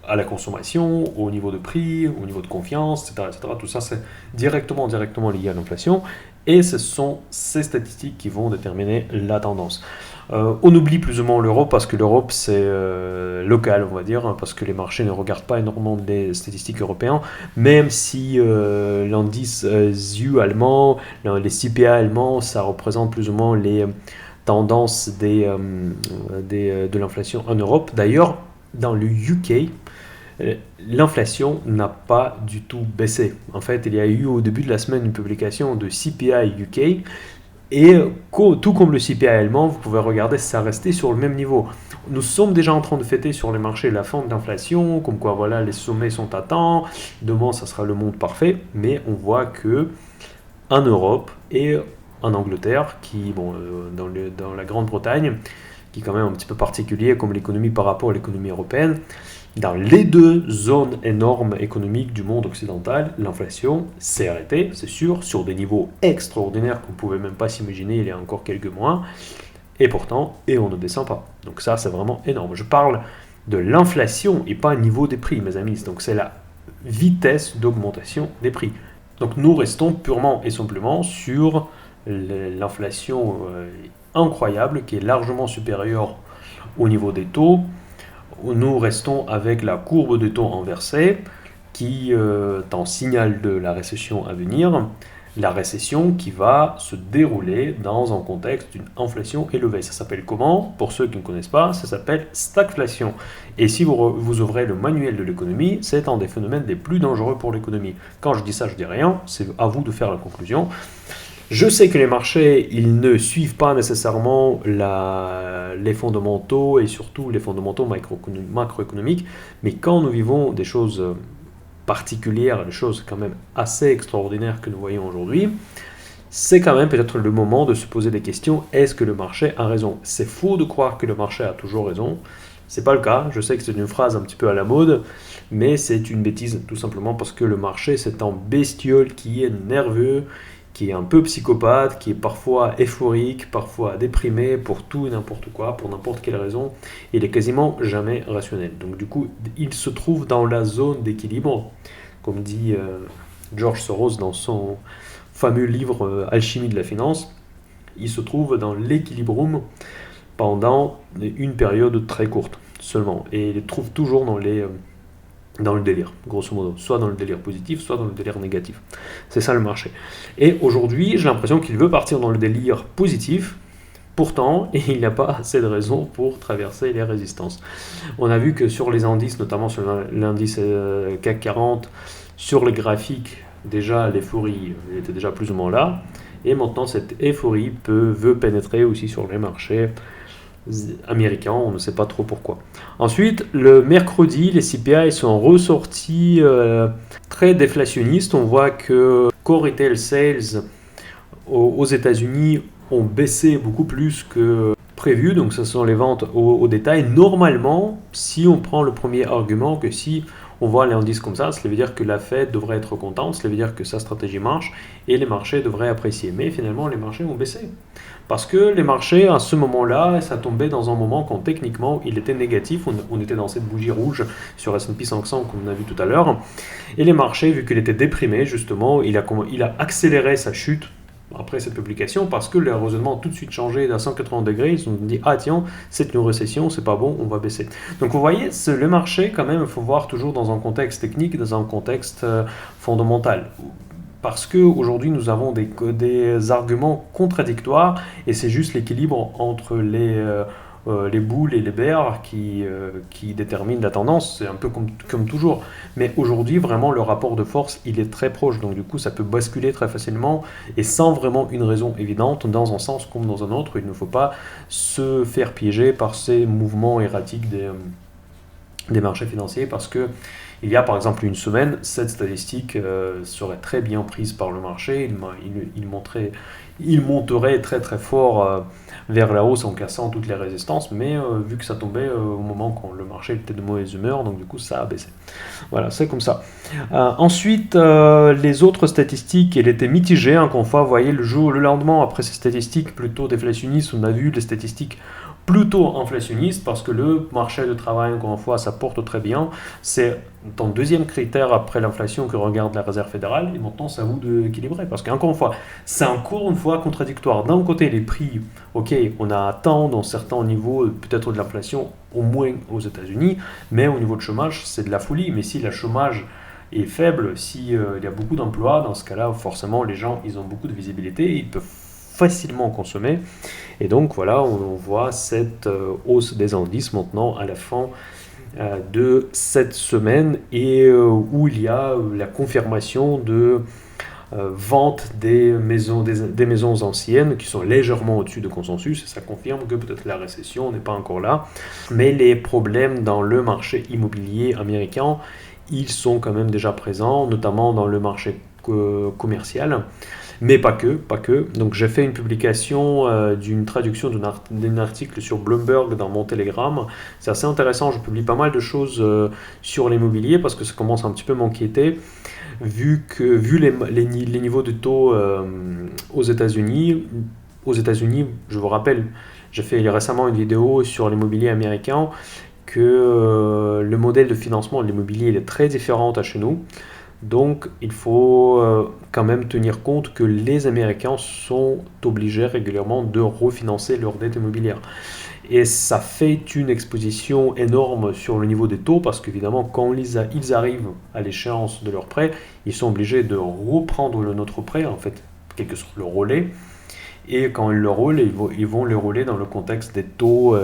à la consommation, au niveau de prix, au niveau de confiance, etc. etc. Tout ça, c'est directement lié à l'inflation. Et ce sont ces statistiques qui vont déterminer la tendance. On oublie plus ou moins l'Europe parce que l'Europe c'est local, on va dire, parce que les marchés ne regardent pas énormément des statistiques européennes, même si l'indice ZU allemand, les CPI allemands, ça représente plus ou moins les tendances de l'inflation en Europe. D'ailleurs, dans le UK, l'inflation n'a pas du tout baissé. En fait, il y a eu au début de la semaine une publication de CPI UK. Et tout comme le CPI allemand, vous pouvez regarder, ça restait sur le même niveau. Nous sommes déjà en train de fêter sur les marchés la fin de l'inflation, comme quoi voilà, les sommets sont atteints, demain ça sera le monde parfait, mais on voit que en Europe et en Angleterre, dans la Grande-Bretagne, qui est quand même un petit peu particulier comme l'économie par rapport à l'économie européenne, dans les deux zones énormes économiques du monde occidental, l'inflation s'est arrêtée, c'est sûr, sur des niveaux extraordinaires qu'on ne pouvait même pas s'imaginer il y a encore quelques mois. et pourtant, on ne descend pas. Donc ça, c'est vraiment énorme. Je parle de l'inflation et pas au niveau des prix, mes amis. Donc c'est la vitesse d'augmentation des prix. Donc nous restons purement et simplement sur l'inflation incroyable qui est largement supérieure au niveau des taux. Nous restons avec la courbe de taux inversée qui est en signal de la récession à venir. La récession qui va se dérouler dans un contexte d'une inflation élevée. Ça s'appelle comment? Pour ceux qui ne connaissent pas, ça s'appelle stagflation. Et si vous ouvrez le manuel de l'économie, c'est un des phénomènes les plus dangereux pour l'économie. Quand je dis ça, je dis rien, c'est à vous de faire la conclusion. Je sais que les marchés, ils ne suivent pas nécessairement les fondamentaux et surtout les fondamentaux macroéconomiques, mais quand nous vivons des choses particulières, des choses quand même assez extraordinaires que nous voyons aujourd'hui, c'est quand même peut-être le moment de se poser des questions. Est-ce que le marché a raison? C'est faux de croire que le marché a toujours raison. C'est pas le cas. Je sais que c'est une phrase un petit peu à la mode, mais c'est une bêtise tout simplement parce que le marché c'est un bestiole qui est nerveux, qui est un peu psychopathe, qui est parfois euphorique, parfois déprimé pour tout et n'importe quoi, pour n'importe quelle raison. Il est quasiment jamais rationnel. Donc du coup, il se trouve dans la zone d'équilibre, comme dit George Soros dans son fameux livre Alchimie de la finance. Il se trouve dans l'équilibrium pendant une période très courte seulement. Et il le trouve toujours dans le délire, grosso modo, soit dans le délire positif, soit dans le délire négatif. C'est ça le marché. Et aujourd'hui, j'ai l'impression qu'il veut partir dans le délire positif, pourtant, il n'y a pas assez de raisons pour traverser les résistances. On a vu que sur les indices, notamment sur l'indice CAC 40, sur les graphiques, déjà l'euphorie était déjà plus ou moins là, et maintenant cette euphorie veut pénétrer aussi sur les marchés américains, on ne sait pas trop pourquoi. Ensuite, le mercredi, les CPI sont ressortis très déflationnistes. On voit que Core Retail Sales aux États-Unis ont baissé beaucoup plus que prévu, donc ce sont les ventes au détail. Normalement, si on prend le premier argument, que si on voit l'indice comme ça veut dire que la Fed devrait être contente, cela veut dire que sa stratégie marche et les marchés devraient apprécier. Mais finalement, les marchés ont baissé. Parce que les marchés, à ce moment-là, ça tombait dans un moment quand techniquement il était négatif. On était dans cette bougie rouge sur S&P 500 comme on a vu tout à l'heure. Et les marchés, vu qu'il était déprimé, justement, il a accéléré sa chute après cette publication parce que le raisonnement a tout de suite changé d'à 180 degrés. Ils se sont dit, ah tiens, c'est une récession, c'est pas bon, on va baisser. Donc vous voyez, le marché, quand même, il faut voir toujours dans un contexte technique, dans un contexte fondamental. Parce qu'aujourd'hui, nous avons des arguments contradictoires et c'est juste l'équilibre entre les boules et les bears qui déterminent la tendance. C'est un peu comme toujours. Mais aujourd'hui, vraiment, le rapport de force, il est très proche. Donc du coup, ça peut basculer très facilement et sans vraiment une raison évidente, dans un sens comme dans un autre. Il ne faut pas se faire piéger par ces mouvements erratiques des marchés financiers parce que il y a par exemple une semaine, cette statistique serait très bien prise par le marché, il monterait très très fort vers la hausse en cassant toutes les résistances, mais vu que ça tombait au moment quand le marché était de mauvaise humeur, donc du coup ça a baissé. Voilà, c'est comme ça. Ensuite, les autres statistiques, elles étaient mitigées, encore une fois, vous voyez, le lendemain, après ces statistiques plutôt déflationnistes, on a vu les statistiques plutôt inflationniste parce que le marché du travail, encore une fois, ça porte très bien. C'est ton deuxième critère après l'inflation que regarde la Réserve fédérale et maintenant c'est à vous d'équilibrer parce qu'encore une fois, c'est encore une fois contradictoire. D'un côté, les prix, ok, on a atteint dans certains niveaux peut-être de l'inflation, au moins aux États-Unis, mais au niveau de chômage, c'est de la folie. Mais si le chômage est faible, s'il y a beaucoup d'emplois, dans ce cas-là, forcément, les gens, ils ont beaucoup de visibilité, ils peuvent facilement consommer. Et donc voilà, on voit cette hausse des indices maintenant à la fin de cette semaine et où il y a la confirmation de vente des maisons anciennes qui sont légèrement au-dessus de consensus et ça confirme que peut-être la récession n'est pas encore là. Mais les problèmes dans le marché immobilier américain, ils sont quand même déjà présents, notamment dans le marché commercial. Mais pas que. Donc j'ai fait une publication d'une traduction d'un article sur Bloomberg dans mon Telegram. C'est assez intéressant, je publie pas mal de choses sur l'immobilier parce que ça commence un petit peu m'inquiéter. Vu les niveaux de taux aux États-Unis, je vous rappelle, J'ai fait récemment une vidéo sur l'immobilier américain que le modèle de financement de l'immobilier il est très différent à chez nous. Donc il faut quand même tenir compte que les Américains sont obligés régulièrement de refinancer leur dette immobilière. Et ça fait une exposition énorme sur le niveau des taux parce qu'évidemment, quand ils arrivent à l'échéance de leur prêt, ils sont obligés de reprendre notre prêt, en fait, quelque sorte le relais. Et quand ils le roulent, ils vont le rouler dans le contexte des taux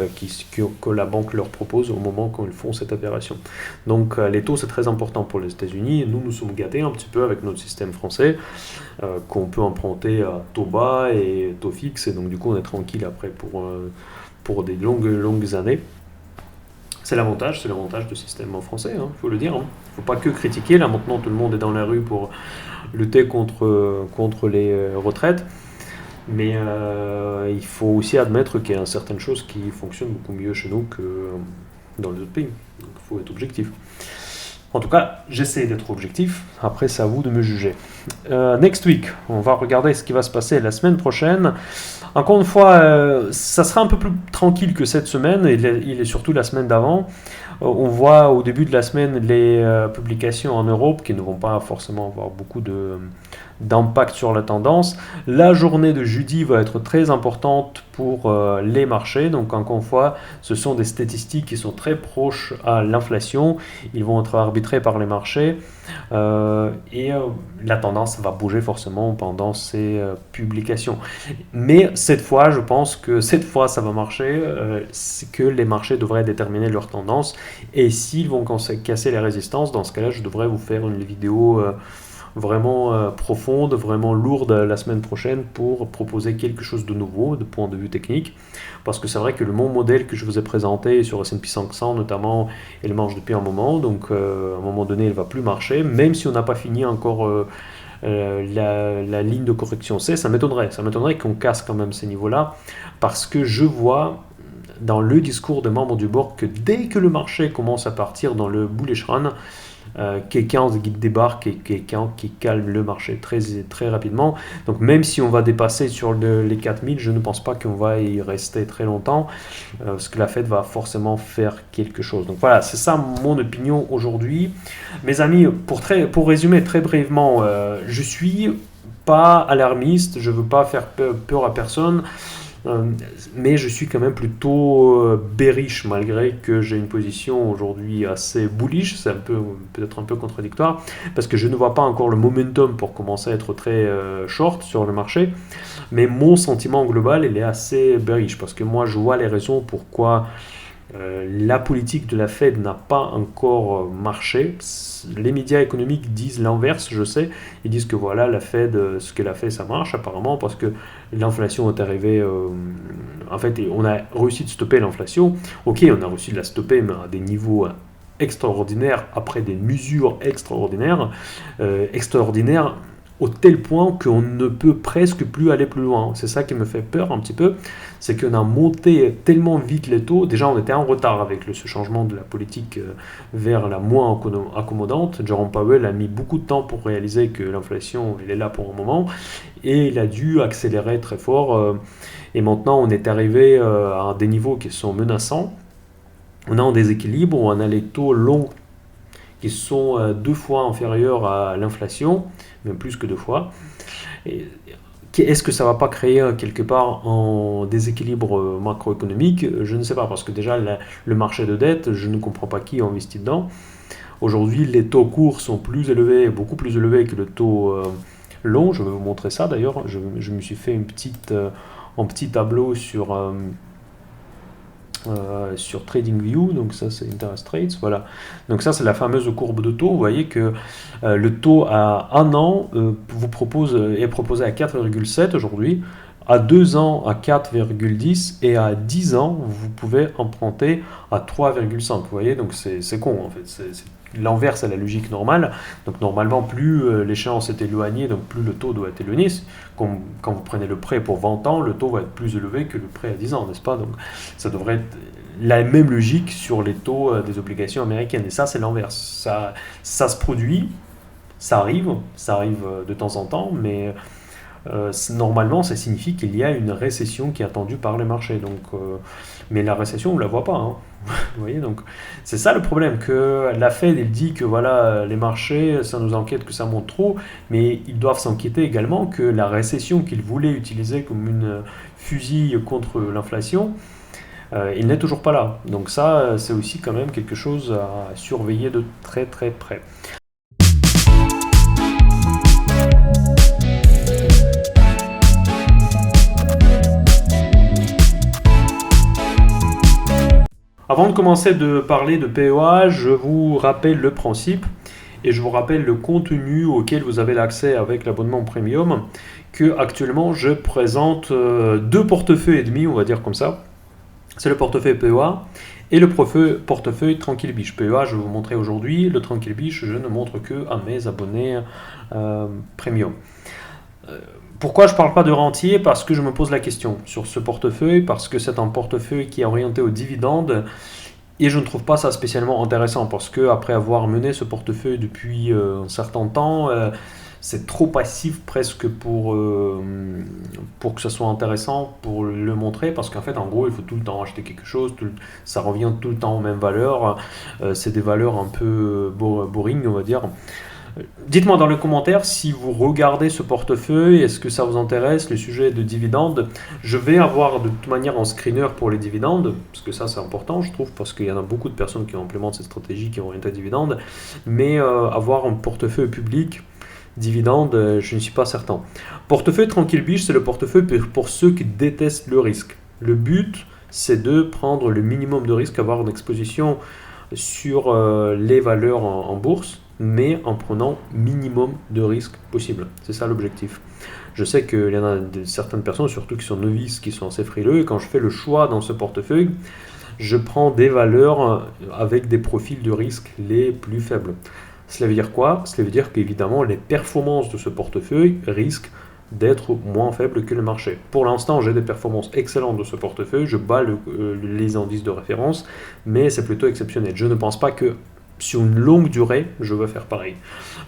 que la banque leur propose au moment quand ils font cette opération. Donc les taux, c'est très important pour les États-Unis. Nous sommes gâtés un petit peu avec notre système français, qu'on peut emprunter à taux bas et taux fixe. Et donc du coup, on est tranquille après pour des longues années. C'est l'avantage du système français, il faut le dire. Il ne faut pas que critiquer. Là maintenant, tout le monde est dans la rue pour lutter contre les retraites. Mais il faut aussi admettre qu'il y a certaines choses qui fonctionnent beaucoup mieux chez nous que dans les autres pays. Donc il faut être objectif. En tout cas, j'essaie d'être objectif. Après, c'est à vous de me juger. Next week, on va regarder ce qui va se passer la semaine prochaine. Encore une fois, ça sera un peu plus tranquille que cette semaine, et il est surtout la semaine d'avant. On voit au début de la semaine les publications en Europe qui ne vont pas forcément avoir beaucoup d'impact sur la tendance. La journée de jeudi va être très importante pour les marchés. Donc encore une fois, ce sont des statistiques qui sont très proches à l'inflation. Ils vont être arbitrés par les marchés et la tendance va bouger forcément pendant ces publications. Mais cette fois, je pense que cette fois ça va marcher, c'est que les marchés devraient déterminer leur tendance. Et s'ils vont casser les résistances, dans ce cas-là, je devrais vous faire une vidéo vraiment profonde, vraiment lourde la semaine prochaine pour proposer quelque chose de nouveau de point de vue technique. Parce que c'est vrai que le mon modèle que je vous ai présenté sur S&P 500 notamment, il marche depuis un moment. Donc à un moment donné, il ne va plus marcher, même si on n'a pas fini encore la ligne de correction C. Ça m'étonnerait qu'on casse quand même ces niveaux-là. Parce que je vois dans le discours des membres du board que dès que le marché commence à partir dans le bullish run, quelqu'un qui débarque et quelqu'un qui calme le marché très, très rapidement. Donc même si on va dépasser sur les 4000, je ne pense pas qu'on va y rester très longtemps, parce que la Fed va forcément faire quelque chose. Donc voilà, c'est ça mon opinion aujourd'hui. Mes amis, pour résumer très brièvement, je suis pas alarmiste, je veux pas faire peur à personne. Mais je suis quand même plutôt bearish malgré que j'ai une position aujourd'hui assez bullish. C'est peut-être un peu contradictoire parce que je ne vois pas encore le momentum pour commencer à être très short sur le marché. Mais mon sentiment global, il est assez bearish parce que moi je vois les raisons pourquoi la politique de la Fed n'a pas encore marché. Les médias économiques disent l'inverse, je sais. Ils disent que voilà, la Fed, ce qu'elle a fait, ça marche apparemment parce que l'inflation est arrivée. En fait, on a réussi de stopper l'inflation. Ok, on a réussi de la stopper, mais à des niveaux extraordinaires, après des mesures extraordinaires au tel point qu'on ne peut presque plus aller plus loin. C'est ça qui me fait peur un petit peu, c'est qu'on a monté tellement vite les taux. Déjà, on était en retard avec ce changement de la politique vers la moins accommodante. Jerome Powell a mis beaucoup de temps pour réaliser que l'inflation, elle est là pour un moment, et il a dû accélérer très fort. Et maintenant, on est arrivé à des niveaux qui sont menaçants. On a un déséquilibre, on a les taux longs qui sont 2 fois inférieurs à l'inflation, même plus que 2 fois. Est-ce que ça ne va pas créer quelque part un déséquilibre macroéconomique? Je ne sais pas, parce que déjà le marché de dette, je ne comprends pas qui investit dedans. Aujourd'hui, les taux courts sont plus élevés, beaucoup plus élevés que le taux long. Je vais vous montrer ça d'ailleurs. Je me suis fait un petit tableau sur TradingView, donc ça c'est Interest Rates, voilà. Donc ça c'est la fameuse courbe de taux. Vous voyez que le taux à 1 an est proposé à 4,7 aujourd'hui, à 2 ans à 4,10 et à 10 ans vous pouvez emprunter à 3,5. Vous voyez, donc c'est con en fait, l'inverse est la logique normale. Donc normalement, plus l'échéance est éloignée, donc plus le taux doit être éloigné. Quand vous prenez le prêt pour 20 ans, le taux va être plus élevé que le prêt à 10 ans, n'est-ce pas? Donc ça devrait être la même logique sur les taux des obligations américaines. Et ça, c'est l'inverse. Ça se produit, ça arrive de temps en temps, mais Normalement, ça signifie qu'il y a une récession qui est attendue par les marchés. Mais la récession, on ne la voit pas, hein. Vous voyez, donc c'est ça le problème, que la Fed, elle dit que voilà, les marchés, ça nous inquiète que ça monte trop, mais ils doivent s'inquiéter également que la récession qu'ils voulaient utiliser comme une fusille contre l'inflation, il n'est toujours pas là. Donc ça, c'est aussi quand même quelque chose à surveiller de très très près. Avant de commencer de parler de PEA, je vous rappelle le principe et je vous rappelle le contenu auquel vous avez l'accès avec l'abonnement premium, que actuellement je présente deux portefeuilles et demi, on va dire comme ça. C'est le portefeuille PEA et le portefeuille Tranquille Biche. PEA, je vais vous montrer aujourd'hui. Le Tranquille Biche, je ne montre que à mes abonnés premium. Pourquoi je ne parle pas de rentier? Parce que je me pose la question sur ce portefeuille, parce que c'est un portefeuille qui est orienté aux dividendes et je ne trouve pas ça spécialement intéressant parce que après avoir mené ce portefeuille depuis un certain temps, c'est trop passif presque pour que ce soit intéressant pour le montrer, parce qu'en fait en gros il faut tout le temps acheter quelque chose, ça revient tout le temps aux mêmes valeurs, c'est des valeurs un peu boring on va dire. Dites-moi dans les commentaires si vous regardez ce portefeuille, est-ce que ça vous intéresse, le sujet de dividendes. Je vais avoir de toute manière un screener pour les dividendes, parce que ça c'est important je trouve, parce qu'il y en a beaucoup de personnes qui implémentent cette stratégie, qui ont orienté à dividendes, mais avoir un portefeuille public, dividendes, je ne suis pas certain. Portefeuille Tranquille Biche, c'est le portefeuille pour ceux qui détestent le risque. Le but, c'est de prendre le minimum de risque, avoir une exposition sur les valeurs en bourse, mais en prenant minimum de risques possible. C'est ça l'objectif. Je sais qu'il y en a certaines personnes, surtout qui sont novices, qui sont assez frileux, et quand je fais le choix dans ce portefeuille, je prends des valeurs avec des profils de risque les plus faibles. Cela veut dire quoi? Cela veut dire qu'évidemment, les performances de ce portefeuille risquent d'être moins faibles que le marché. Pour l'instant, j'ai des performances excellentes de ce portefeuille, je bats les indices de référence, mais c'est plutôt exceptionnel. Je ne pense pas que sur une longue durée, je vais faire pareil.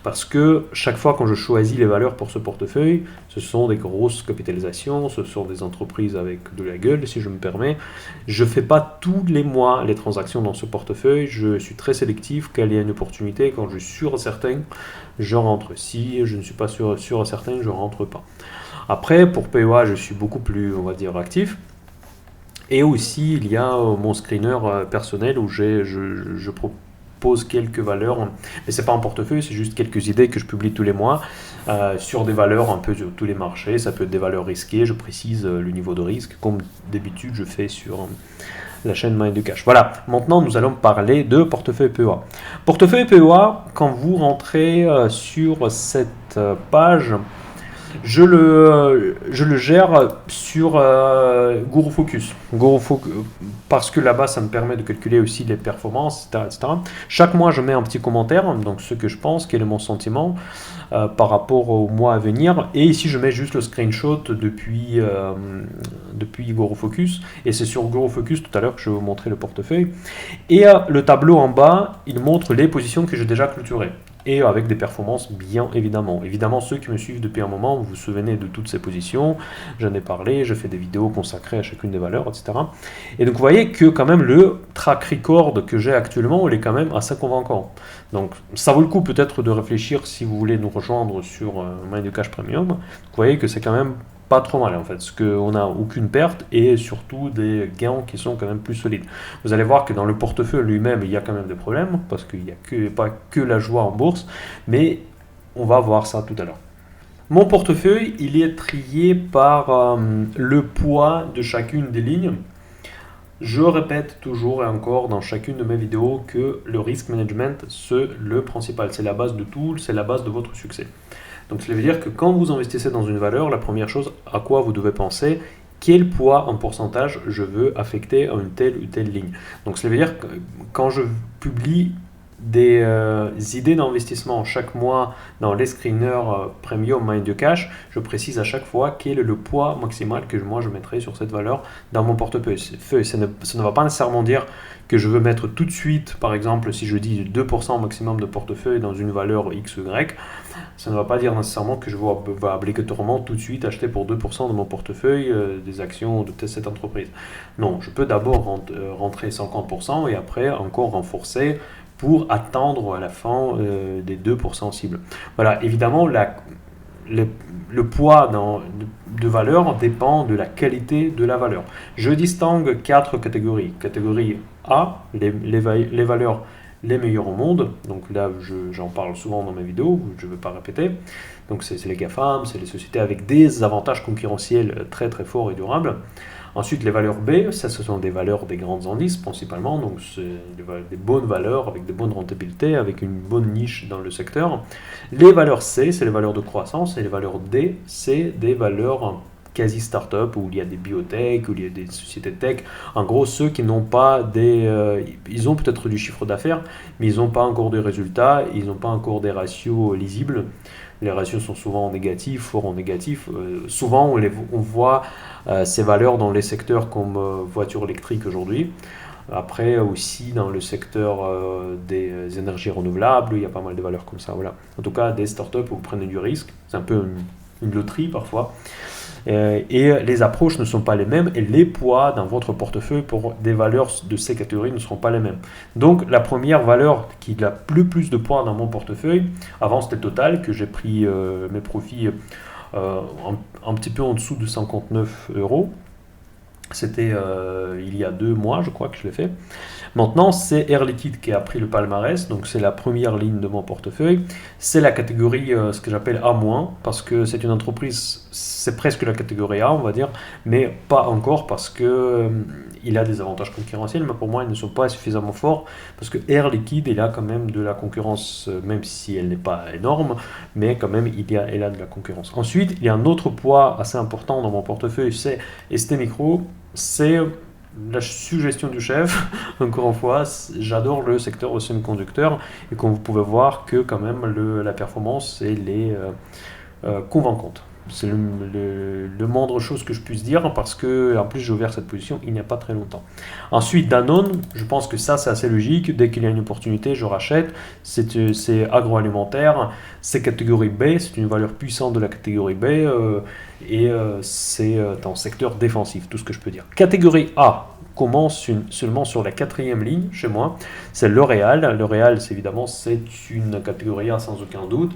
Parce que chaque fois quand je choisis les valeurs pour ce portefeuille, ce sont des grosses capitalisations, ce sont des entreprises avec de la gueule, si je me permets. Je ne fais pas tous les mois les transactions dans ce portefeuille, je suis très sélectif, quand il y a une opportunité, quand je suis sûr et certain, je rentre. Si je ne suis pas sûr et certain, je ne rentre pas. Après, pour PEA, je suis beaucoup plus, on va dire, actif. Et aussi, il y a mon screener personnel où je propose quelques valeurs, mais c'est pas un portefeuille, c'est juste quelques idées que je publie tous les mois sur des valeurs un peu sur tous les marchés. Ça peut être des valeurs risquées, je précise le niveau de risque, comme d'habitude je fais sur la chaîne Mind the Cash. Voilà, maintenant nous allons parler de portefeuille PEA. Portefeuille PEA, quand vous rentrez sur cette page, je le gère sur Guru Focus. Parce que là-bas, ça me permet de calculer aussi les performances, etc. Chaque mois, je mets un petit commentaire, donc ce que je pense, quel est mon sentiment par rapport au mois à venir. Et ici, je mets juste le screenshot depuis Guru Focus. Et c'est sur Guru Focus tout à l'heure que je vais vous montrer le portefeuille. Et le tableau en bas, il montre les positions que j'ai déjà clôturées. Et avec des performances bien évidemment. Évidemment, ceux qui me suivent depuis un moment, vous vous souvenez de toutes ces positions, j'en ai parlé, je fais des vidéos consacrées à chacune des valeurs, etc. Et donc vous voyez que quand même le track record que j'ai actuellement, il est quand même assez convaincant. Donc ça vaut le coup peut-être de réfléchir si vous voulez nous rejoindre sur Mind the Cash Premium. Vous voyez que c'est quand même pas trop mal en fait, parce qu'on n'a aucune perte et surtout des gains qui sont quand même plus solides. Vous allez voir que dans le portefeuille lui-même, il y a quand même des problèmes, parce qu'il n'y a pas que la joie en bourse, mais on va voir ça tout à l'heure. Mon portefeuille, il est trié par le poids de chacune des lignes. Je répète toujours et encore dans chacune de mes vidéos que le risk management, c'est le principal, c'est la base de tout, c'est la base de votre succès. Donc cela veut dire que quand vous investissez dans une valeur, la première chose à quoi vous devez penser, quel poids en pourcentage je veux affecter à une telle ou telle ligne. Donc cela veut dire que quand je publie des idées d'investissement chaque mois dans les screeners Premium Mind the Cash, je précise à chaque fois quel est le poids maximal que moi je mettrai sur cette valeur dans mon portefeuille. Ça ne va pas nécessairement dire que je veux mettre tout de suite, par exemple, si je dis 2% maximum de portefeuille dans une valeur X ou Y, ça ne va pas dire nécessairement que je vais obligatoirement tout de suite acheter pour 2% de mon portefeuille des actions de cette entreprise. Non, je peux d'abord rentrer 50% et après encore renforcer pour attendre à la fin des 2% cibles. Voilà, évidemment, le poids de valeur dépend de la qualité de la valeur. Je distingue 4 catégories. Catégorie A, les valeurs les meilleures au monde. Donc là, j'en parle souvent dans mes vidéos, je ne vais pas répéter. Donc c'est les GAFAM, c'est les sociétés avec des avantages concurrentiels très très forts et durables. Ensuite, les valeurs B, ça, ce sont des valeurs des grandes indices principalement, donc c'est des bonnes valeurs avec de bonnes rentabilités, avec une bonne niche dans le secteur. Les valeurs C, c'est les valeurs de croissance, et les valeurs D, c'est des valeurs quasi start-up, où il y a des biotech, où il y a des sociétés tech. En gros, ceux qui n'ont pas ils ont peut-être du chiffre d'affaires, mais ils n'ont pas encore de résultats, ils n'ont pas encore des ratios lisibles. Les ratios sont souvent en négatif, fort en négatif. Souvent, on voit ces valeurs dans les secteurs comme voitures électriques aujourd'hui. Après, aussi dans le secteur des énergies renouvelables, il y a pas mal de valeurs comme ça. Voilà. En tout cas, des startups où vous prenez du risque. C'est un peu une loterie parfois. Et les approches ne sont pas les mêmes et les poids dans votre portefeuille pour des valeurs de ces catégories ne seront pas les mêmes. Donc la première valeur qui a le plus de poids dans mon portefeuille, avant c'était Total, que j'ai pris mes profits un petit peu en dessous de 59 euros. C'était il y a 2 mois, je crois que je l'ai fait. Maintenant, c'est Air Liquide qui a pris le palmarès, donc c'est la première ligne de mon portefeuille. C'est la catégorie, ce que j'appelle A-, parce que c'est une entreprise, c'est presque la catégorie A, on va dire, mais pas encore parce que il a des avantages concurrentiels, mais pour moi, ils ne sont pas suffisamment forts parce que Air Liquide, il a quand même de la concurrence, même si elle n'est pas énorme, mais quand même, elle a de la concurrence. Ensuite, il y a un autre poids assez important dans mon portefeuille, c'est ST Micro, c'est la suggestion du chef. Encore une fois, j'adore le secteur des semi-conducteurs et comme vous pouvez voir que quand même la performance elle est convaincante. C'est le moindre chose que je puisse dire parce que en plus j'ai ouvert cette position il n'y a pas très longtemps. Ensuite Danone, je pense que ça c'est assez logique, dès qu'il y a une opportunité je rachète, c'est agroalimentaire, c'est catégorie B, c'est une valeur puissante de la catégorie B et c'est un secteur défensif, tout ce que je peux dire. Catégorie A commence seulement sur la 4e ligne chez moi, c'est L'Oréal. L'Oréal, c'est évidemment, c'est une catégorie A sans aucun doute,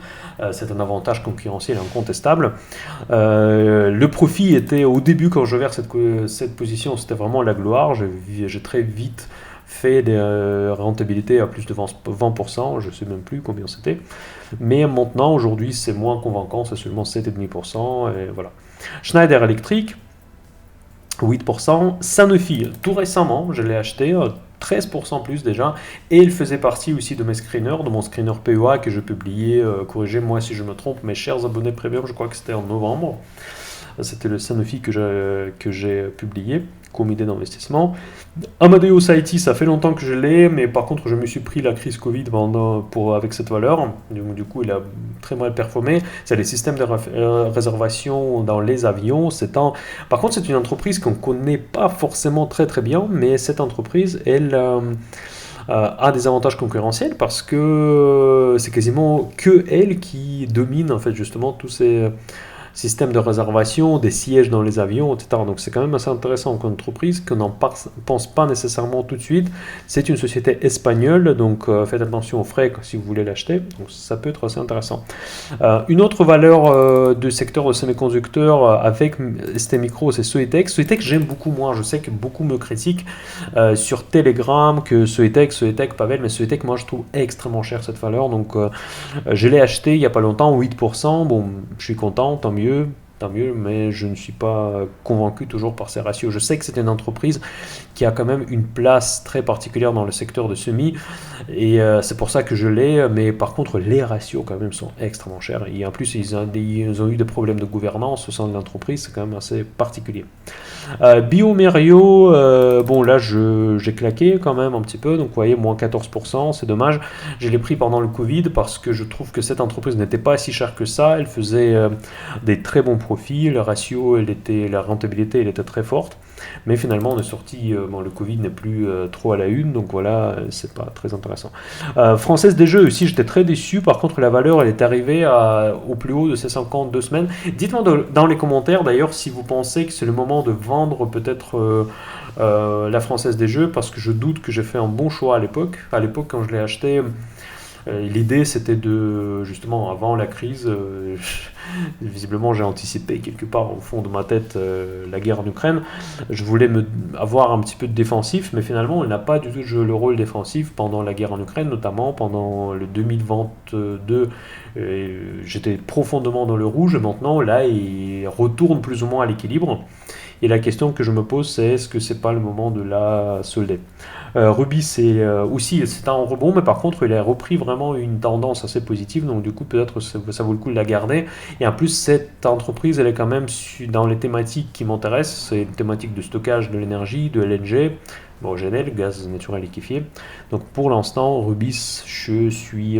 c'est un avantage concurrentiel incontestable. Le profit était au début quand je vers cette position, c'était vraiment la gloire, j'ai très vite fait des rentabilités à plus de 20%, je ne sais même plus combien c'était, mais maintenant aujourd'hui c'est moins convaincant, c'est seulement 7,5%, et voilà. Schneider Electric, 8%. Sanofi, tout récemment, je l'ai acheté, 13% plus déjà, et il faisait partie aussi de mes screeners, de mon screener PEA que je publiais, corrigez-moi si je me trompe, mes chers abonnés premium, je crois que c'était en novembre. C'était le Sanofi que j'ai publié comme idée d'investissement. Amadeus IT, ça fait longtemps que je l'ai, mais par contre, je me suis pris la crise Covid avec cette valeur. Du coup, il a très mal performé. C'est les systèmes de réservation dans les avions. Par contre, c'est une entreprise qu'on ne connaît pas forcément très très bien, mais cette entreprise, elle a des avantages concurrentiels parce que c'est quasiment que elle qui domine en fait justement tous ces système de réservation, des sièges dans les avions, etc. Donc c'est quand même assez intéressant comme entreprise qu'on n'en pense pas nécessairement tout de suite. C'est une société espagnole, donc faites attention aux frais si vous voulez l'acheter. Donc ça peut être assez intéressant. Une autre valeur du secteur de semi-conducteurs avec ST Micro, c'est Soitec. Soitec, j'aime beaucoup moins. Je sais que beaucoup me critiquent sur Telegram que Soitec, Pavel, mais Soitec, moi je trouve extrêmement cher cette valeur. Donc je l'ai acheté il n'y a pas longtemps, 8%. Bon, je suis content, tant mieux, mais je ne suis pas convaincu toujours par ces ratios. Je sais que c'est une entreprise qui a quand même une place très particulière dans le secteur de semi, et c'est pour ça que je l'ai, mais par contre les ratios quand même sont extrêmement chers, et en plus ils ont eu des problèmes de gouvernance au sein de l'entreprise, c'est quand même assez particulier. Biomerio, bon là j'ai claqué quand même un petit peu, donc vous voyez, moins 14%, c'est dommage. Je l'ai pris pendant le Covid parce que je trouve que cette entreprise n'était pas si chère que ça, elle faisait des très bons profits, le ratio, la rentabilité, elle était très forte. Mais finalement, on est sorti, bon, le Covid n'est plus trop à la une, donc voilà, c'est pas très intéressant. Française des Jeux aussi, j'étais très déçu. Par contre, la valeur, elle est arrivée au plus haut de ces 52 semaines. Dites-moi dans les commentaires d'ailleurs si vous pensez que c'est le moment de vendre peut-être la Française des Jeux, parce que je doute que j'ai fait un bon choix à l'époque. À l'époque, quand je l'ai acheté, l'idée c'était de, justement, avant la crise, visiblement j'ai anticipé quelque part au fond de ma tête la guerre en Ukraine. Je voulais avoir un petit peu de défensif, mais finalement il n'a pas du tout joué le rôle défensif pendant la guerre en Ukraine, notamment pendant le 2022. J'étais profondément dans le rouge, maintenant là il retourne plus ou moins à l'équilibre. Et la question que je me pose, c'est est-ce que c'est pas le moment de la solder. Ruby, c'est aussi c'est un rebond, mais par contre, il a repris vraiment une tendance assez positive, donc du coup, peut-être ça vaut le coup de la garder. Et en plus, cette entreprise, elle est quand même dans les thématiques qui m'intéressent, c'est une thématique de stockage de l'énergie, de LNG, bon, GNL, gaz naturel liquéfié. Donc pour l'instant, Rubis, je suis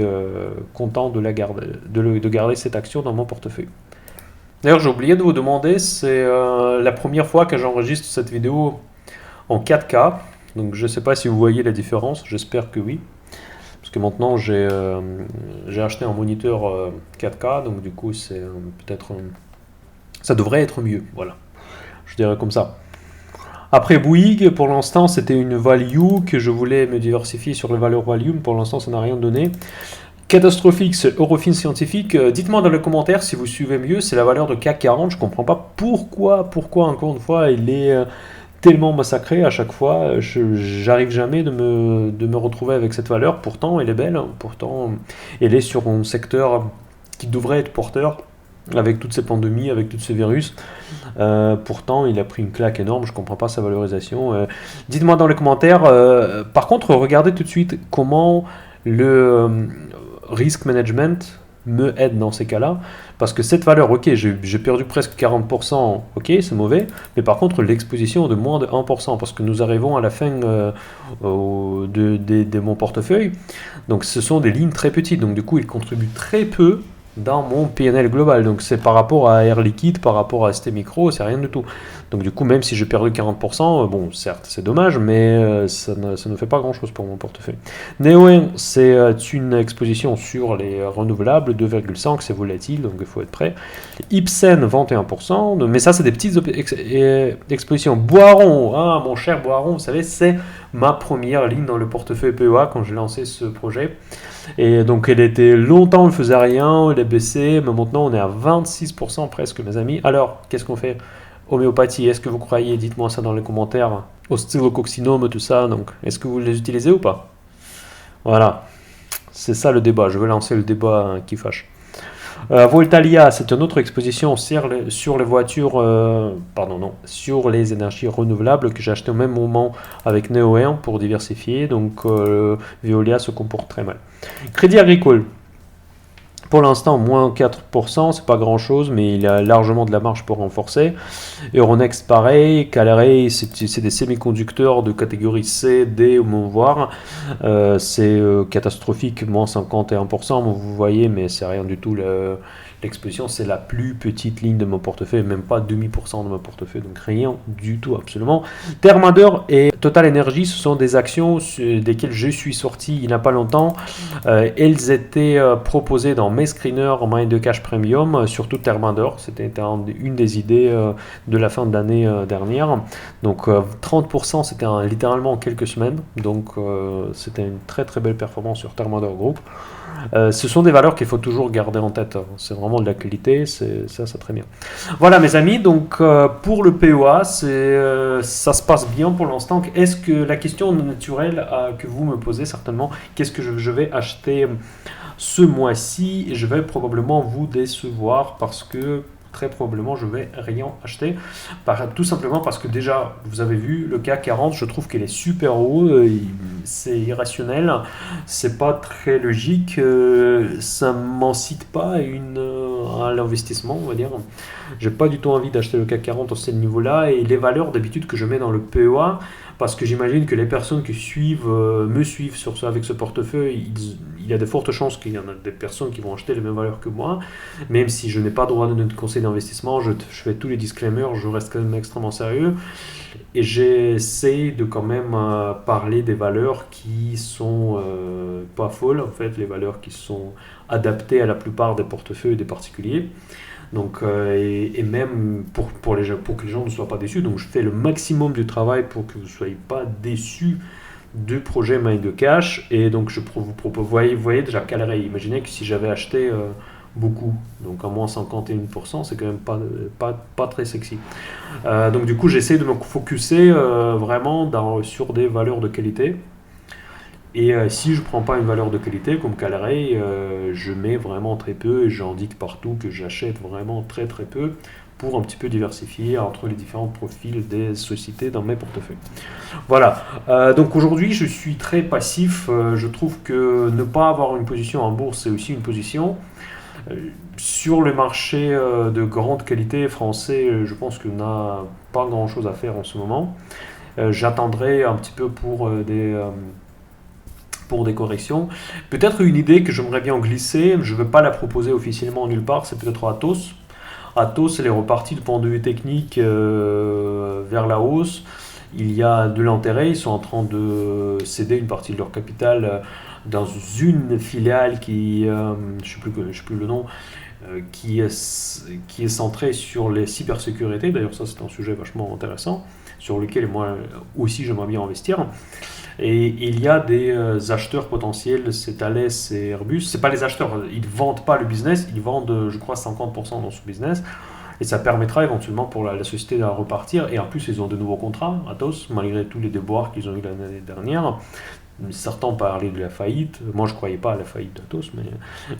content de garder cette action dans mon portefeuille. D'ailleurs, j'ai oublié de vous demander, c'est la première fois que j'enregistre cette vidéo en 4K. Donc je ne sais pas si vous voyez la différence, j'espère que oui. Parce que maintenant j'ai acheté un moniteur 4K, donc du coup c'est peut-être ça devrait être mieux, voilà. Je dirais comme ça. Après Bouygues, pour l'instant c'était une value que je voulais me diversifier sur les valeurs value, pour l'instant ça n'a rien donné. Catastrophique, c'est Eurofins Scientifique. Dites-moi dans les commentaires si vous suivez mieux, c'est la valeur de CAC 40. Je ne comprends pas pourquoi encore une fois, il est tellement massacré à chaque fois. J'arrive jamais de me retrouver avec cette valeur. Pourtant, elle est belle. Pourtant, elle est sur un secteur qui devrait être porteur avec toutes ces pandémies, avec tous ces virus. Pourtant, il a pris une claque énorme. Je ne comprends pas sa valorisation. Dites-moi dans les commentaires. Par contre, regardez tout de suite comment le risk management me aide dans ces cas-là, parce que cette valeur, ok, j'ai perdu presque 40%, ok, c'est mauvais, mais par contre l'exposition est de moins de 1%, parce que nous arrivons à la fin de mon portefeuille, donc ce sont des lignes très petites, donc du coup il contribue très peu dans mon PNL global, donc c'est par rapport à Air Liquide, par rapport à ST Micro, c'est rien du tout. Donc du coup, même si j'ai perdu 40%, bon, certes, c'est dommage, mais ça ne fait pas grand-chose pour mon portefeuille. Neoen, c'est une exposition sur les renouvelables, 2,5, c'est volatile, donc il faut être prêt. Ipsen, 21%, mais ça, c'est des petites expositions. Boiron, ah, mon cher Boiron, vous savez, c'est ma première ligne dans le portefeuille PEA quand j'ai lancé ce projet. Et donc elle était longtemps, elle ne faisait rien, elle est baissée, mais maintenant on est à 26% presque, mes amis. Alors, qu'est-ce qu'on fait? Homéopathie, est-ce que vous croyez? Dites-moi ça dans les commentaires. Oscillococcinome, tout ça, donc est-ce que vous les utilisez ou pas? Voilà, c'est ça le débat, je vais lancer le débat qui fâche. Voltalia, c'est une autre exposition sur les voitures, sur les énergies renouvelables que j'ai acheté au même moment avec Neoen pour diversifier. Donc Veolia se comporte très mal. Crédit Agricole, pour l'instant, moins 4%, c'est pas grand chose, mais il y a largement de la marge pour renforcer. Euronext, pareil. Calray, c'est des semi-conducteurs de catégorie C, D ou voire. C'est catastrophique, moins 51%, vous voyez, mais c'est rien du tout. L'exposition, c'est la plus petite ligne de mon portefeuille, même pas 0,5% de mon portefeuille, donc rien du tout, absolument. Thermador et Total Energy, ce sont des actions desquelles je suis sorti il n'y a pas longtemps. Elles étaient proposées dans mes screeners en moyen de cash premium, surtout Thermador. C'était une des idées de la fin de l'année dernière. Donc 30%, c'était littéralement en quelques semaines. Donc c'était une très très belle performance sur Thermador Group. Ce sont des valeurs qu'il faut toujours garder en tête. C'est vraiment de la qualité, c'est très bien. Voilà mes amis, donc pour le PEA, ça se passe bien pour l'instant. Est-ce que la question naturelle que vous me posez certainement, qu'est-ce que je vais acheter ce mois-ci? Je vais probablement vous décevoir parce que très probablement je vais rien acheter, tout simplement parce que déjà vous avez vu le CAC 40, je trouve qu'il est super haut, c'est irrationnel, c'est pas très logique, ça m'incite pas à l'investissement, on va dire. J'ai pas du tout envie d'acheter le CAC 40 à ce niveau-là, et les valeurs d'habitude que je mets dans le PEA, parce que j'imagine que les personnes qui me suivent avec ce portefeuille, il y a de fortes chances qu'il y en a des personnes qui vont acheter les mêmes valeurs que moi, même si je n'ai pas droit de donner de conseil d'investissement, je fais tous les disclaimers, je reste quand même extrêmement sérieux, et j'essaie de quand même parler des valeurs qui sont pas folles, en fait, les valeurs qui sont adaptées à la plupart des portefeuilles des particuliers. Donc, et même pour que les gens ne soient pas déçus. Donc je fais le maximum du travail pour que vous ne soyez pas déçus du projet Mind the Cash. Et donc vous propose, vous voyez déjà Caleray. Imaginez que si j'avais acheté beaucoup, donc à moins 51%, c'est quand même pas très sexy. Donc du coup j'essaie de me focuser vraiment sur des valeurs de qualité. Et si je ne prends pas une valeur de qualité comme Caleray, je mets vraiment très peu et j'indique partout que j'achète vraiment très très peu pour un petit peu diversifier entre les différents profils des sociétés dans mes portefeuilles. Voilà, donc aujourd'hui je suis très passif, je trouve que ne pas avoir une position en bourse c'est aussi une position. Sur le marché de grande qualité français, je pense qu'on n'a pas grand chose à faire en ce moment. J'attendrai un petit peu pour des corrections. Peut-être une idée que j'aimerais bien glisser, je ne veux pas la proposer officiellement nulle part, c'est peut-être Atos. Atos, elle est repartie du point de vue technique vers la hausse. Il y a de l'intérêt, ils sont en train de céder une partie de leur capital dans une filiale qui, je ne sais plus le nom, qui est centrée sur les cybersécurités. D'ailleurs, ça c'est un sujet vachement intéressant, sur lequel moi aussi j'aimerais bien investir. Et il y a des acheteurs potentiels, c'est Thales et Airbus. Ce pas les acheteurs, ils ne vendent pas le business, ils vendent, je crois, 50% dans ce business. Et ça permettra éventuellement pour la société de repartir. Et en plus, ils ont de nouveaux contrats, Atos, malgré tous les déboires qu'ils ont eu l'année dernière. Certains parlaient de la faillite. Moi, je ne croyais pas à la faillite d'Atos. Mais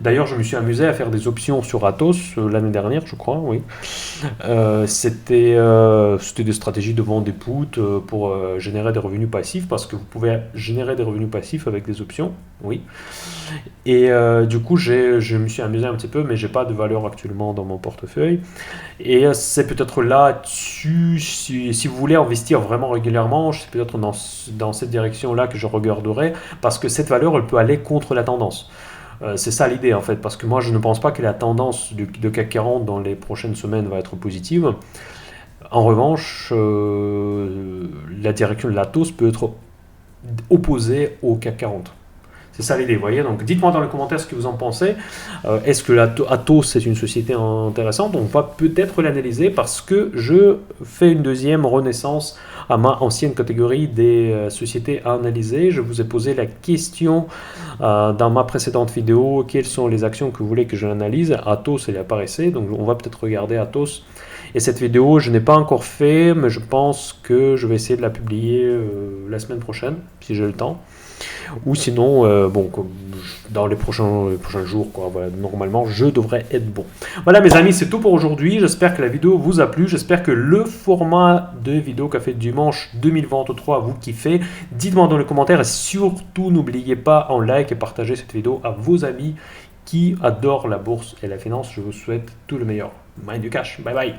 d'ailleurs, je me suis amusé à faire des options sur Atos l'année dernière, je crois, oui. C'était des stratégies de vente des puts pour générer des revenus passifs, parce que vous pouvez générer des revenus passifs avec des options, oui. Et du coup, je me suis amusé un petit peu, mais j'ai pas de valeur actuellement dans mon portefeuille. Et c'est peut-être là-dessus, si vous voulez investir vraiment régulièrement, c'est peut-être dans cette direction-là que je regarderai, parce que cette valeur, elle peut aller contre la tendance. C'est ça l'idée en fait, parce que moi je ne pense pas que la tendance de CAC 40 dans les prochaines semaines va être positive. En revanche, la direction de l'Atos peut être opposée au CAC 40. C'est ça l'idée, vous voyez. Donc dites-moi dans les commentaires ce que vous en pensez. Est-ce que Atos est une société intéressante? On va peut-être l'analyser, parce que je fais une deuxième renaissance à ma ancienne catégorie des sociétés à analyser. Je vous ai posé la question dans ma précédente vidéo, quelles sont les actions que vous voulez que je l'analyse. Atos, elle apparaissait, donc on va peut-être regarder Atos. Et cette vidéo, je n'ai pas encore fait, mais je pense que je vais essayer de la publier la semaine prochaine, si j'ai le temps. Ou sinon, dans les prochains jours, quoi, voilà, normalement, je devrais être bon. Voilà, mes amis, c'est tout pour aujourd'hui. J'espère que la vidéo vous a plu. J'espère que le format de vidéo Café Dimanche 2023 vous kiffez. Dites-moi dans les commentaires, et surtout, n'oubliez pas en like et partager cette vidéo à vos amis qui adorent la bourse et la finance. Je vous souhaite tout le meilleur. Mind the cash. Bye bye.